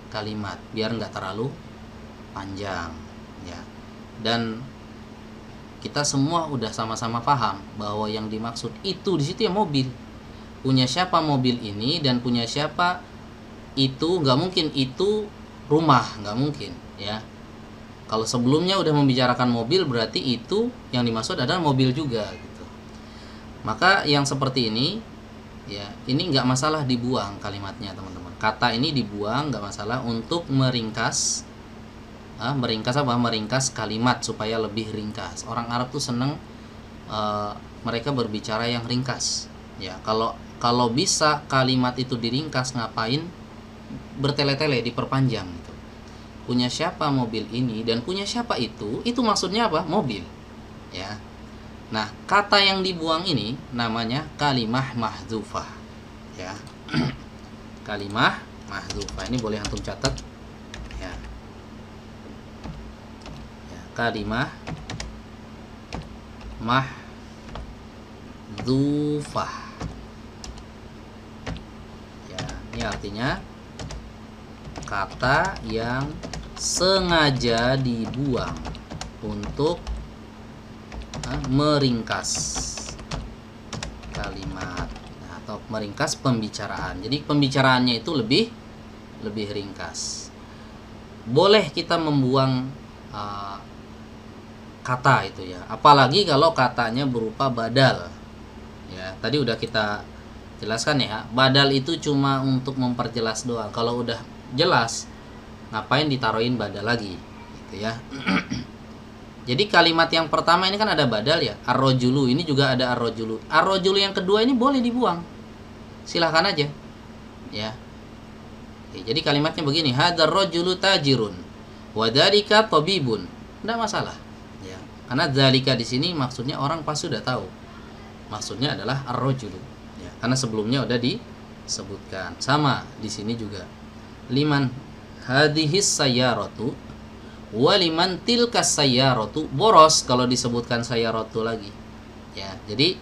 kalimat biar nggak terlalu panjang ya. Dan kita semua udah sama-sama paham bahwa yang dimaksud itu di situ ya mobil. Punya siapa mobil ini dan punya siapa itu, nggak mungkin itu rumah, nggak mungkin ya. Kalau sebelumnya udah membicarakan mobil berarti itu yang dimaksud adalah mobil juga gitu. Maka yang seperti ini ya, ini nggak masalah dibuang kalimatnya teman-teman. Kata ini dibuang nggak masalah untuk meringkas. Meringkas apa? Meringkas kalimat supaya lebih ringkas. Orang Arab tuh seneng mereka berbicara yang ringkas. Ya, kalau bisa kalimat itu diringkas, ngapain bertele-tele diperpanjang gitu. Punya siapa mobil ini dan punya siapa itu maksudnya apa? Mobil. Ya. Nah, kata yang dibuang ini namanya kalimah mahdzufah. Ya. Kalimah mahdzufah ini boleh antum catat. Ya. Ya, kalimah mahdzufah. Ya, ini artinya kata yang sengaja dibuang untuk meringkas kalimat atau meringkas pembicaraan. Jadi pembicaraannya itu lebih ringkas. Boleh kita membuang kata itu ya, apalagi kalau katanya berupa badal. Ya, tadi udah kita jelaskan ya, badal itu cuma untuk memperjelas doang. Kalau udah jelas, ngapain ditaruhin badal lagi gitu ya. Jadi kalimat yang pertama ini kan ada badal ya, ar-rajulu, ini juga ada ar-rajulu. Ar-rajulu yang kedua ini boleh dibuang, silahkan aja ya. Oke, jadi kalimatnya begini, hadzal rajulu tajirun wa dzalika tabibun, tidak masalah ya, karena dzalika di sini maksudnya orang pasti sudah tahu maksudnya adalah ar-rajulu ya, karena sebelumnya udah disebutkan. Sama di sini juga, liman hadhis sayyaratu waliman tilkas sayyaratu, boros kalau disebutkan sayyaratu lagi. Ya, jadi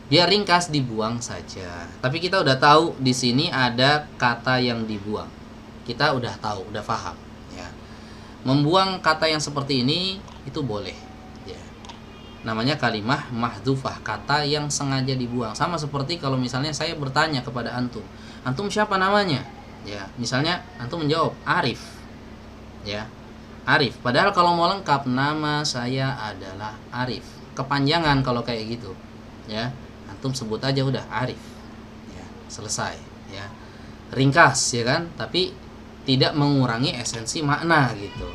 biar ringkas dibuang saja. Tapi kita udah tahu di sini ada kata yang dibuang. Kita udah tahu, udah paham, ya. Membuang kata yang seperti ini itu boleh, ya. Namanya kalimah mahdzufah, kata yang sengaja dibuang. Sama seperti kalau misalnya saya bertanya kepada antum, antum siapa namanya? Ya, misalnya antum menjawab Arif, ya, Arif. Padahal kalau mau lengkap, nama saya adalah Arif. Kepanjangan kalau kayak gitu, ya, antum sebut aja udah Arif, ya, selesai, ya, ringkas, ya kan, tapi tidak mengurangi esensi makna gitu.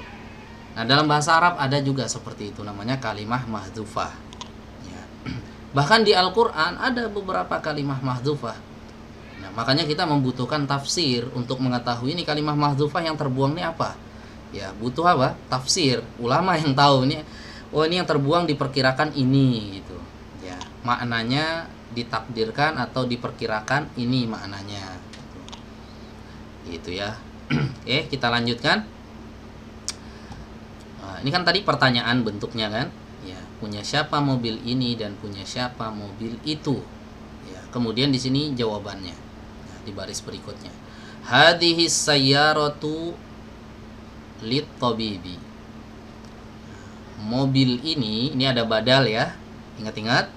Nah, dalam bahasa Arab ada juga seperti itu, namanya kalimah mahdzufah, ya. Bahkan di Al-Quran ada beberapa kalimah mahdzufah. Nah, makanya kita membutuhkan tafsir untuk mengetahui ini kalimah mahdzufah yang terbuang ini apa. Ya, butuh apa? Tafsir. Ulama yang tahu ini, oh ini yang terbuang diperkirakan ini gitu. Ya, maknanya ditakdirkan atau diperkirakan ini maknanya. Gitu ya. Oke, kita lanjutkan. Nah, ini kan tadi pertanyaan bentuknya kan? Ya, punya siapa mobil ini dan punya siapa mobil itu. Ya, kemudian di sini jawabannya. Di baris berikutnya, hadhihi sayyaratu lit tabibi. Mobil ini ada badal ya. Ingat-ingat,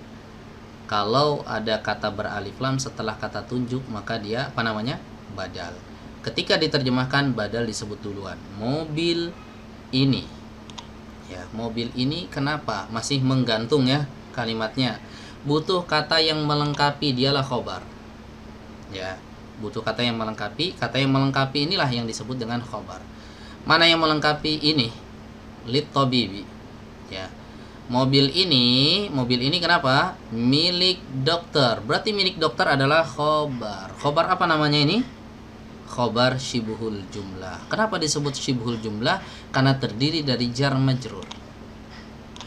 kalau ada kata beralif lam setelah kata tunjuk maka dia apa namanya? Badal. Ketika diterjemahkan badal disebut duluan. Mobil ini. Ya, mobil ini kenapa masih menggantung ya kalimatnya? Butuh kata yang melengkapi, dialah khobar. Ya, butuh kata yang melengkapi. Kata yang melengkapi inilah yang disebut dengan khobar. Mana yang melengkapi ini? Lit tabibi. Ya. Mobil ini kenapa? Milik dokter. Berarti milik dokter adalah khobar. Khobar apa namanya ini? Khobar syibhul jumlah. Kenapa disebut syibhul jumlah? Karena terdiri dari jar majrur.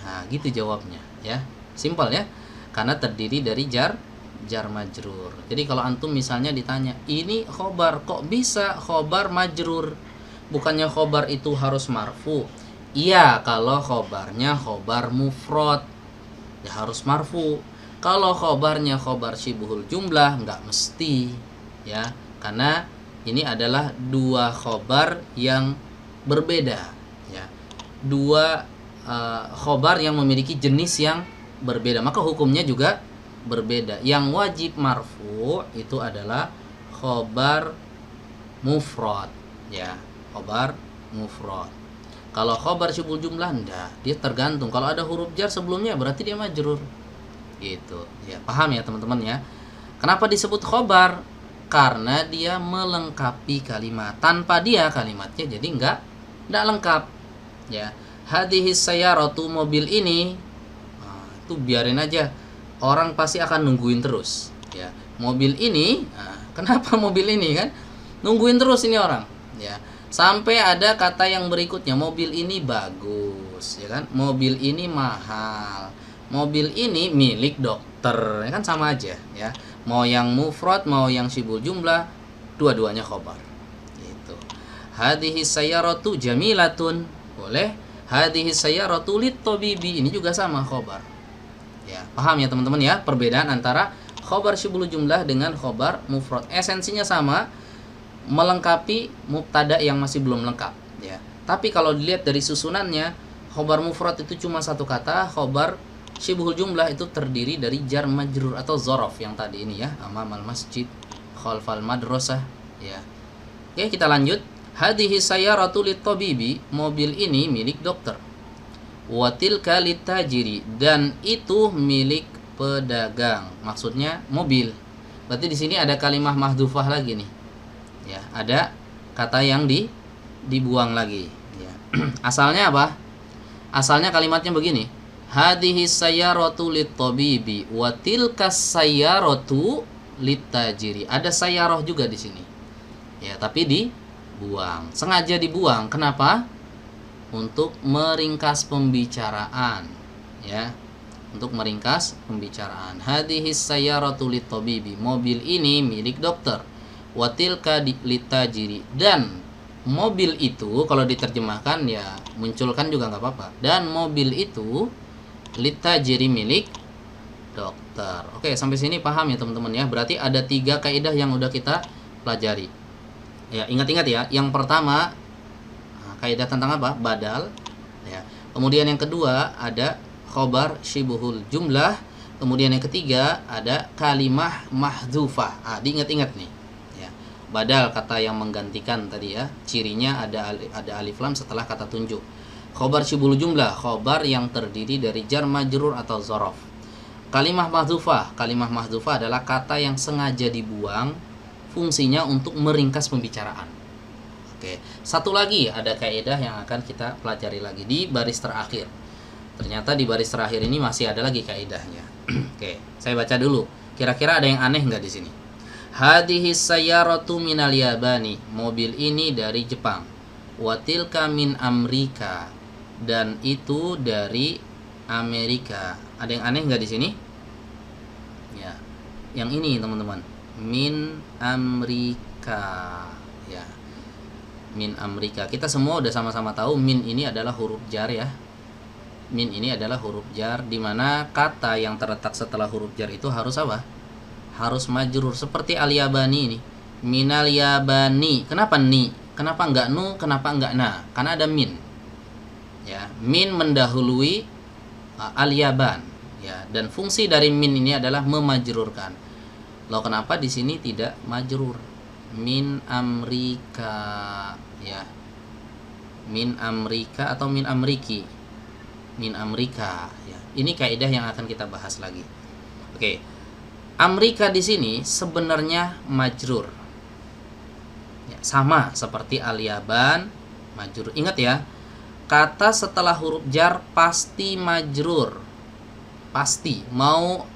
Nah, gitu jawabnya ya. Simpel ya. Karena terdiri dari jar majrur. Jadi kalau antum misalnya ditanya, ini khobar, kok bisa khobar majrur? Bukannya khobar itu harus marfu? Iya, kalau khobarnya khobar mufrad ya harus marfu. Kalau khobarnya khobar syibhul jumlah nggak mesti ya, karena ini adalah dua khobar yang berbeda ya. Dua khobar yang memiliki jenis yang berbeda, maka hukumnya juga berbeda. Yang wajib marfu itu adalah khobar mufrad ya, khobar mufrad. Kalau khobar syibhul jumlah enggak, dia tergantung. Kalau ada huruf jar sebelumnya berarti dia majrur. Gitu. Ya, paham ya teman-teman ya. Kenapa disebut khobar? Karena dia melengkapi kalimat. Tanpa dia kalimatnya jadi enggak lengkap. Ya. Hadhis sayyaratu, mobil ini. Nah, itu biarin aja. Orang pasti akan nungguin terus ya. Mobil ini, nah, kenapa mobil ini kan? Nungguin terus ini orang ya. Sampai ada kata yang berikutnya, mobil ini bagus ya kan? Mobil ini mahal. Mobil ini milik dokter. Ya kan sama aja ya. Mau yang mufrad, mau yang syibhul jumlah, dua-duanya khobar. Gitu. Hadhihi sayyaratu jamilatun. Boleh. Hadhihi sayyaratu lit tabibi. Ini juga sama khobar. Ya, paham ya teman-teman ya perbedaan antara khobar syibhul jumlah dengan khobar mufrad. Esensinya sama, melengkapi mubtada yang masih belum lengkap ya. Tapi kalau dilihat dari susunannya, khobar mufrad itu cuma satu kata, khobar syibhul jumlah itu terdiri dari jar majrur atau zorof yang tadi ini ya, amamal masjid, khalfal madrasah ya. Oke, kita lanjut. Hadhihi sayyaratu lit tabibi, mobil ini milik dokter. Watilka litajiri, dan itu milik pedagang. Maksudnya mobil. Berarti di sini ada kalimah mahdzufah lagi nih. Ya, ada kata yang dibuang lagi. Ya. Asalnya apa? Asalnya kalimatnya begini. Hadhihi sayyaratu lit-tabibi wa tilka sayyaratu lit-tajiri. Ada sayyarah juga di sini. Ya, tapi dibuang. Sengaja dibuang. Kenapa? Untuk meringkas pembicaraan, ya. Untuk meringkas pembicaraan. Hadhihi sayyaratu lit-tabibi. Mobil ini milik dokter. Wa tilka lit-tajiri, dan mobil itu kalau diterjemahkan ya munculkan juga nggak apa-apa. Dan mobil itu litajiri milik dokter. Oke, sampai sini paham ya teman-teman ya. Berarti ada 3 kaidah yang udah kita pelajari. Ya, ingat-ingat ya. Yang pertama kaidah tentang apa? Badal. Ya. Kemudian yang kedua ada khobar syibuhul jumlah. Kemudian yang ketiga ada kalimah mahdzufah. Diingat-ingat nih. Ya. Badal kata yang menggantikan tadi ya. Cirinya ada alif lam setelah kata tunjuk. Khobar syibuhul jumlah, khobar yang terdiri dari jar majrur atau dzaraf. Kalimah mahdzufah adalah kata yang sengaja dibuang, fungsinya untuk meringkas pembicaraan. Oke, satu lagi ada kaidah yang akan kita pelajari lagi di baris terakhir. Ternyata di baris terakhir ini masih ada lagi kaidahnya. Oke, saya baca dulu. Kira-kira ada yang aneh nggak di sini? Hadhihi sayyaratu minal yabani. Mobil ini dari Jepang. Watilka min Amrika. Dan itu dari Amerika. Ada yang aneh nggak di sini? Ya, yang ini teman-teman. Min Amrika. Ya, min Amrika. Kita semua udah sama-sama tahu min ini adalah huruf jar ya. Min ini adalah huruf jar, di mana kata yang terletak setelah huruf jar itu harus apa? Harus majrur, seperti al-yabani ini. Minal yabani. Kenapa ni? Kenapa enggak nu? Kenapa enggak na? Karena ada min. Ya, min mendahului al-yaban. Ya, dan fungsi dari min ini adalah memajrurkan. Loh, kenapa di sini tidak majrur? Min Amrika. Ya. Min Amrika atau min Amriki. Min Amrika ya. Ini kaidah yang akan kita bahas lagi. Oke. Amrika di sini sebenarnya majrur. Ya, sama seperti al-yaban majrur. Ingat ya, kata setelah huruf jar pasti majrur. Pasti. Mau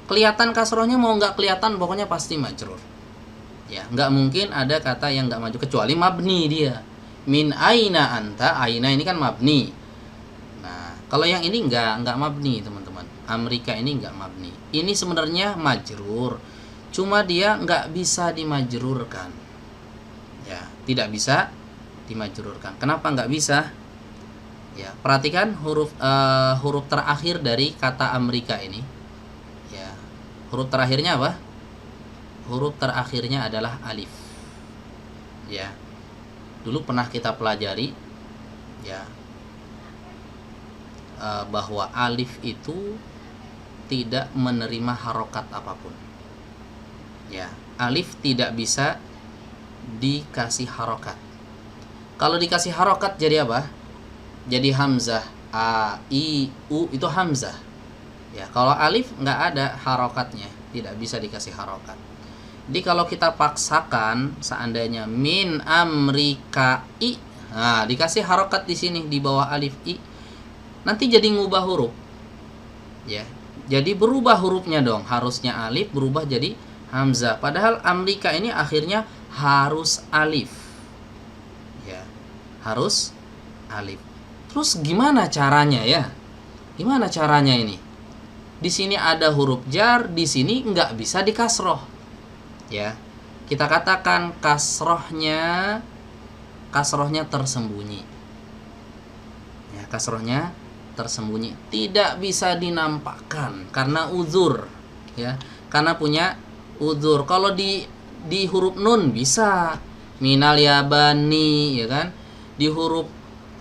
kelihatan kasrohnya mau nggak kelihatan pokoknya pasti majrur. Ya, nggak mungkin ada kata yang nggak majrur kecuali mabni dia. Min aina anta, aina ini kan mabni. Kalau yang ini enggak mabni teman-teman. Amerika ini enggak mabni. Ini sebenarnya majrur. Cuma dia enggak bisa dimajrurkan. Ya, tidak bisa dimajrurkan. Kenapa enggak bisa? Ya, perhatikan huruf terakhir dari kata Amerika ini. Ya. Huruf terakhirnya apa? Huruf terakhirnya adalah alif. Ya. Dulu pernah kita pelajari ya, bahwa alif itu tidak menerima harokat apapun. Ya, alif tidak bisa dikasih harokat. Kalau dikasih harokat jadi apa? Jadi hamzah. A, I, U itu hamzah. Ya, kalau alif nggak ada harokatnya, tidak bisa dikasih harokat. Jadi kalau kita paksakan, seandainya min Amrika I, nah dikasih harokat di sini di bawah alif I, nanti jadi ngubah huruf. Ya. Jadi berubah hurufnya dong. Harusnya alif berubah jadi hamzah. Padahal Amrika ini akhirnya harus alif. Ya. Harus alif. Terus gimana caranya ya? Gimana caranya ini? Di sini ada huruf jar, di sini nggak bisa dikasroh. Ya. Kita katakan kasrohnya tersembunyi. Ya, kasrohnya tersembunyi, tidak bisa dinampakkan karena uzur ya, karena punya uzur. Kalau di huruf nun bisa minal yabani ya kan, di huruf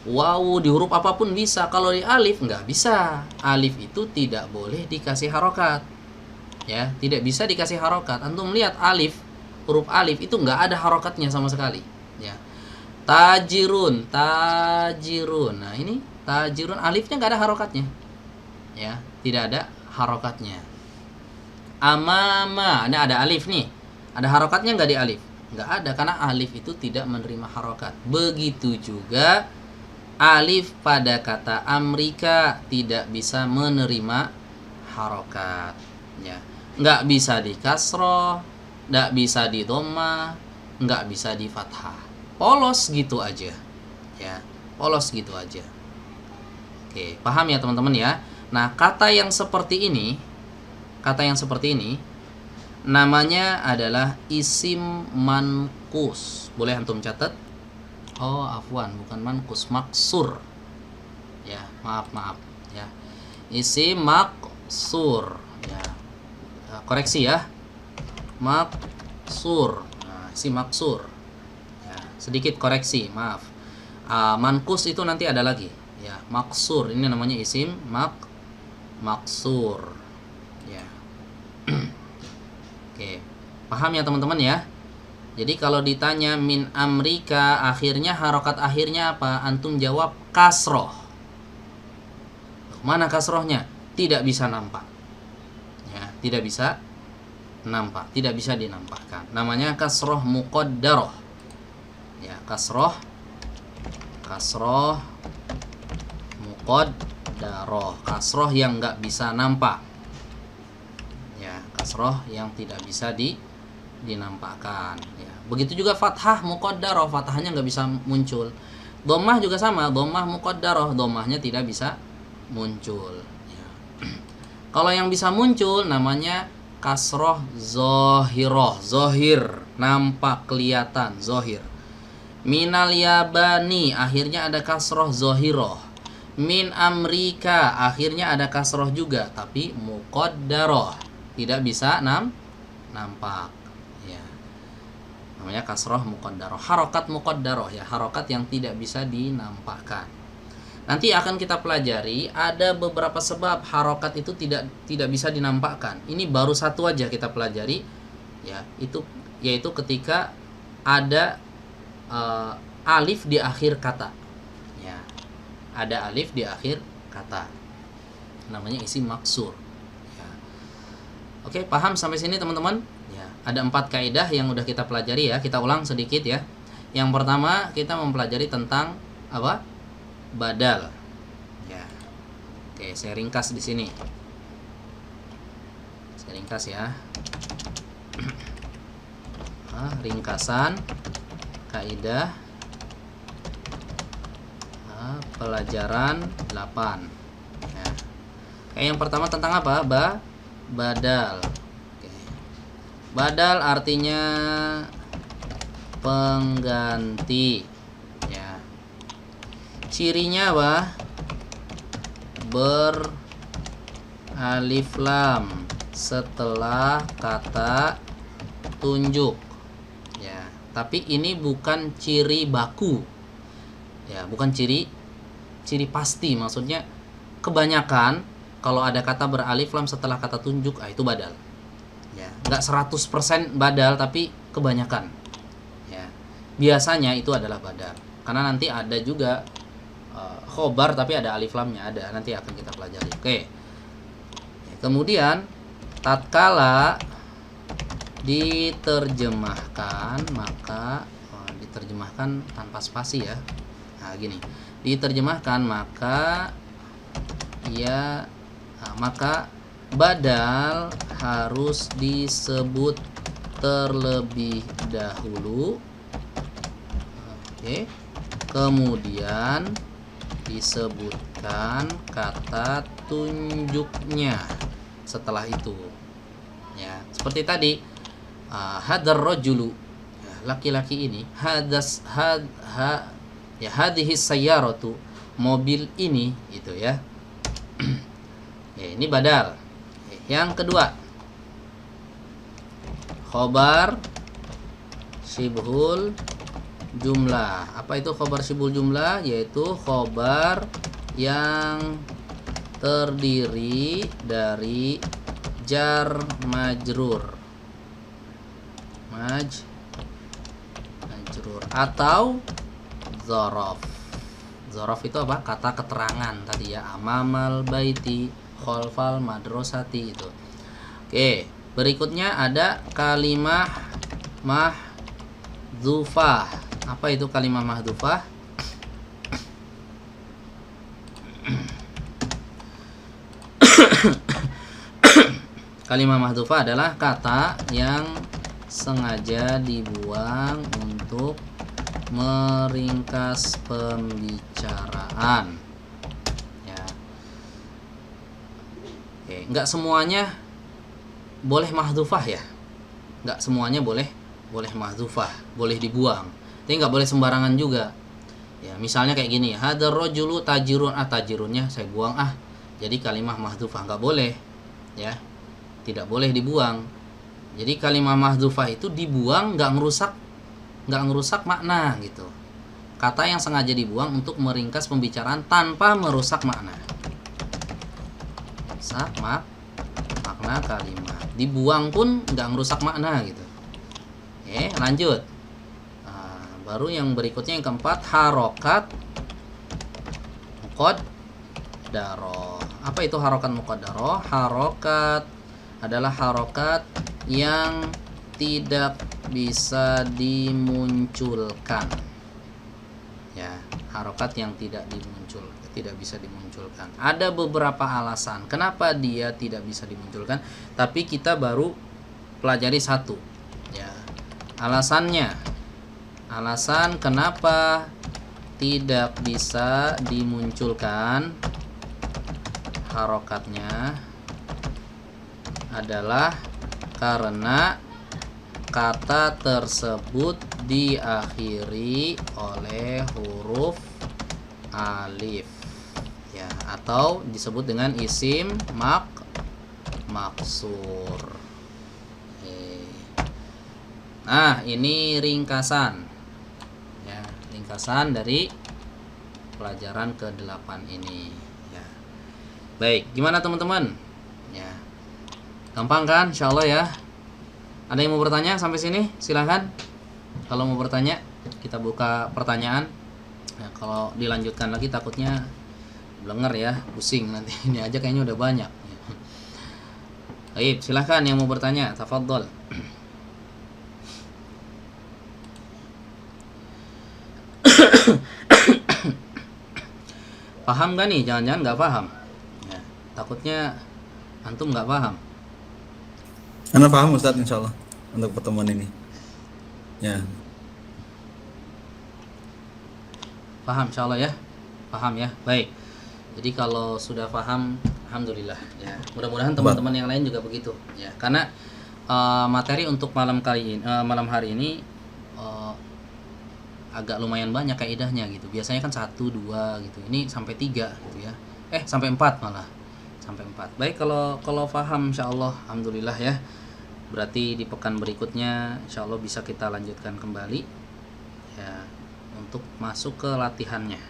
wawu, di huruf apapun bisa. Kalau di alif nggak bisa. Alif itu tidak boleh dikasih harokat ya, tidak bisa dikasih harokat. Antum lihat alif, huruf alif itu nggak ada harokatnya sama sekali ya. Tajirun. Nah ini tajirun, alifnya nggak ada harokatnya ya, tidak ada harokatnya. Amama, ada alif nih, ada harokatnya nggak di alif? Nggak ada, karena alif itu tidak menerima harokat. Begitu juga alif pada kata Amrika tidak bisa menerima harokat ya, nggak bisa di kasroh, nggak bisa di dhamma, nggak bisa di fathah, polos gitu aja ya, polos gitu aja. Oke, paham ya teman-teman ya. Nah, kata yang seperti ini namanya adalah isim manqus. Boleh antum catat? Oh, afwan, bukan mankus, maksur. Ya, maaf ya. Isim maksur. Ya. Koreksi ya. Maksur. Nah, isim maksur. Ya, sedikit koreksi, maaf. Mankus itu nanti ada lagi. Ya, maksur ini namanya isim maksur. Ya. Oke. Paham ya teman-teman ya? Jadi kalau ditanya min amrika, akhirnya harokat akhirnya apa? Antum jawab kasroh. Mana kasrohnya? Tidak bisa nampak. Ya, tidak bisa nampak, tidak bisa dinampakkan. Namanya kasroh muqaddaroh. Ya, kasroh muqaddaroh. Kasroh yang nggak bisa nampak. Ya, kasroh yang tidak bisa dinampakkan. Ya. Begitu juga fathah muqaddaroh, fathahnya nggak bisa muncul. Dhammah juga sama, dhammah muqaddaroh, dhammahnya tidak bisa muncul. Ya. Kalau yang bisa muncul namanya kasroh zohiroh, zohir, nampak, kelihatan, zohir. Minal yabani, akhirnya ada kasroh zohiroh. Min amrika, akhirnya ada kasroh juga, tapi muqaddaroh, tidak bisa nampak. Ya. Namanya kasroh muqaddaroh, harokat muqaddaroh, ya, harokat yang tidak bisa dinampakkan. Nanti akan kita pelajari ada beberapa sebab harokat itu tidak bisa dinampakkan. Ini baru satu aja kita pelajari, ya, itu yaitu ketika ada alif di akhir kata. Ya, ada alif di akhir kata. Namanya isim maksur. Ya. Oke, paham sampai sini teman-teman? Ya, ada 4 kaidah yang udah kita pelajari ya. Kita ulang sedikit ya. Yang pertama kita mempelajari tentang apa? Badal. Ya. Oke, saya ringkas di sini. Saya ringkas ya. Ringkasan kaidah pelajaran 8. Ya. Oke, yang pertama tentang apa? Badal. Oke. Badal artinya pengganti. Ya. Cirinya apa? Beralif lam setelah kata tunjuk. Ya, tapi ini bukan ciri baku. Ya, bukan ciri pasti. Maksudnya kebanyakan kalau ada kata beralif lam setelah kata tunjuk, itu badal. Ya, enggak 100% badal, tapi kebanyakan. Ya. Biasanya itu adalah badal. Karena nanti ada juga khobar tapi ada alif lamnya, ada, nanti akan kita pelajari. Oke. Kemudian tatkala diterjemahkan, maka diterjemahkan tanpa spasi ya. Nah, gini. Diterjemahkan maka maka badal harus disebut terlebih dahulu. Oke. Kemudian disebutkan kata tunjuknya setelah itu. Ya, seperti tadi hadar rajulu, ya, laki-laki ini, hadhihi sayyaratu, mobil ini, itu ya. Ya, ini badal. Yang kedua, khobar syibhul jumlah. Apa itu khobar syibhul jumlah? Yaitu khobar yang terdiri dari jar majrur atau dzaraf. Dzaraf itu apa? Kata keterangan tadi ya, amamal baiti, khalfal madrasati, itu. Oke, berikutnya ada kalimah mahdzufah. Apa itu kalimah mahdzufah? Kalimah mahdzufah adalah kata yang sengaja dibuang untuk meringkas pembicaraan. Ya. Oke, enggak semuanya boleh mahdzufah ya. Enggak semuanya boleh mahdzufah, boleh dibuang. Tapi enggak boleh sembarangan juga. Ya, misalnya kayak gini, hadar rajulu tajirun, tajirunnya saya buang Jadi kalimah mahdhufah nggak boleh. Ya. Tidak boleh dibuang. Jadi kalimah mahdhufah itu dibuang nggak ngerusak makna gitu. Kata yang sengaja dibuang untuk meringkas pembicaraan tanpa merusak makna. Makna kalimat. Dibuang pun nggak ngerusak makna gitu. Oke, lanjut. Baru yang berikutnya yang keempat, harokat muqaddaroh. Apa itu harokat muqaddaroh? Harokat adalah harokat yang tidak bisa dimunculkan. Ya, harokat yang tidak bisa dimunculkan. Ada beberapa alasan kenapa dia tidak bisa dimunculkan, tapi kita baru pelajari satu. Ya, alasan kenapa tidak bisa dimunculkan harokatnya adalah karena kata tersebut diakhiri oleh huruf alif, ya, atau disebut dengan isim maksur. Nah, ini ringkasan. Ya, ringkasan dari pelajaran ke-8 ini, ya. Baik, gimana teman-teman? Ya. Gampang kan? Insyaallah ya. Ada yang mau bertanya sampai sini? Silahkan. Kalau mau bertanya, kita buka pertanyaan. Ya, kalau dilanjutkan lagi takutnya blenger ya, pusing nanti. Ini aja kayaknya udah banyak. Baik, silahkan yang mau bertanya, tafadhol. Paham gak nih? Jangan-jangan nggak paham. Ya, takutnya antum nggak paham. Anda paham Ustadz insyaallah untuk pertemuan ini. Ya. Paham insyaallah ya. Paham ya. Baik. Jadi kalau sudah paham, alhamdulillah ya. Mudah-mudahan teman-teman yang lain juga begitu ya. Karena materi untuk malam hari ini agak lumayan banyak kaidahnya gitu. Biasanya kan 1, 2 gitu. Ini sampai 3 gitu ya. Sampai 4 malah. Sampai 4. Baik, kalau paham insyaallah alhamdulillah ya. Berarti di pekan berikutnya insyaallah bisa kita lanjutkan kembali ya untuk masuk ke latihannya.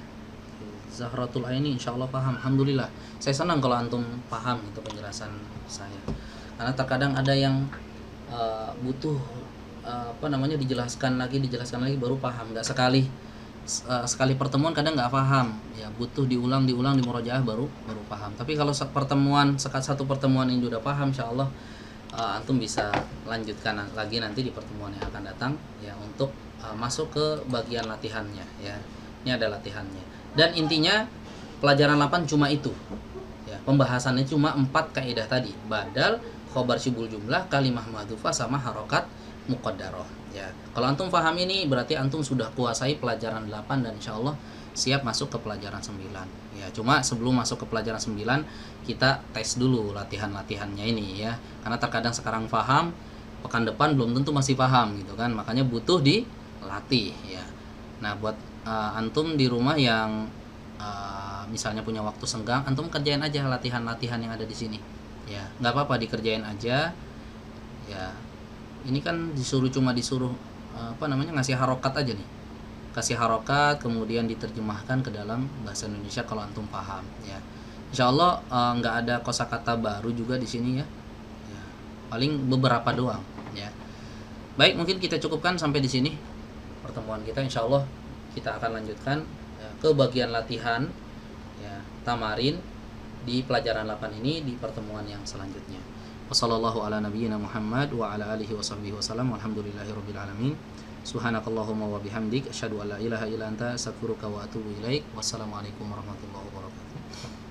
Zahratul Aini insyaallah paham, alhamdulillah. Saya senang kalau antum paham itu penjelasan saya. Karena terkadang ada yang butuh dijelaskan lagi baru paham. Nggak sekali pertemuan kadang nggak paham ya, butuh diulang di murojaah baru paham. Tapi kalau satu pertemuan ini udah paham insyaallah antum bisa lanjutkan lagi nanti di pertemuan yang akan datang ya untuk masuk ke bagian latihannya ya. Ini ada latihannya. Dan intinya pelajaran 8 cuma itu. Ya, pembahasannya cuma 4 kaidah tadi. Badal, khobar syibul jumlah, kalimah mahdhufah sama harokat muqaddaroh. Ya. Kalau antum paham ini berarti antum sudah kuasai pelajaran 8 dan insyaallah siap masuk ke pelajaran 9. Ya, cuma sebelum masuk ke pelajaran 9 kita tes dulu latihan-latihannya ini ya. Karena terkadang sekarang paham, pekan depan belum tentu masih paham gitu kan. Makanya butuh dilatih ya. Nah, buat antum di rumah yang misalnya punya waktu senggang, antum kerjain aja latihan-latihan yang ada di sini. Ya, nggak apa-apa dikerjain aja. Ya, ini kan disuruh ngasih harokat aja nih. Kasih harokat kemudian diterjemahkan ke dalam bahasa Indonesia kalau antum paham ya. Insyaallah nggak ada kosakata baru juga di sini ya. Ya. Paling beberapa doang ya. Baik, mungkin kita cukupkan sampai di sini pertemuan kita. Insyaallah kita akan lanjutkan ya, ke bagian latihan ya, tamarin di pelajaran 8 ini di pertemuan yang selanjutnya. Wassallallahu ala nabiyyina Muhammad wa ala alihi washabbihi wasallam walhamdulillahirabbil alamin. Subhanakallahumma wa bihamdik asyhadu an la ilaha illa anta astaghfiruka wa atubu ilaik. Wassalamualaikum warahmatullahi wabarakatuh.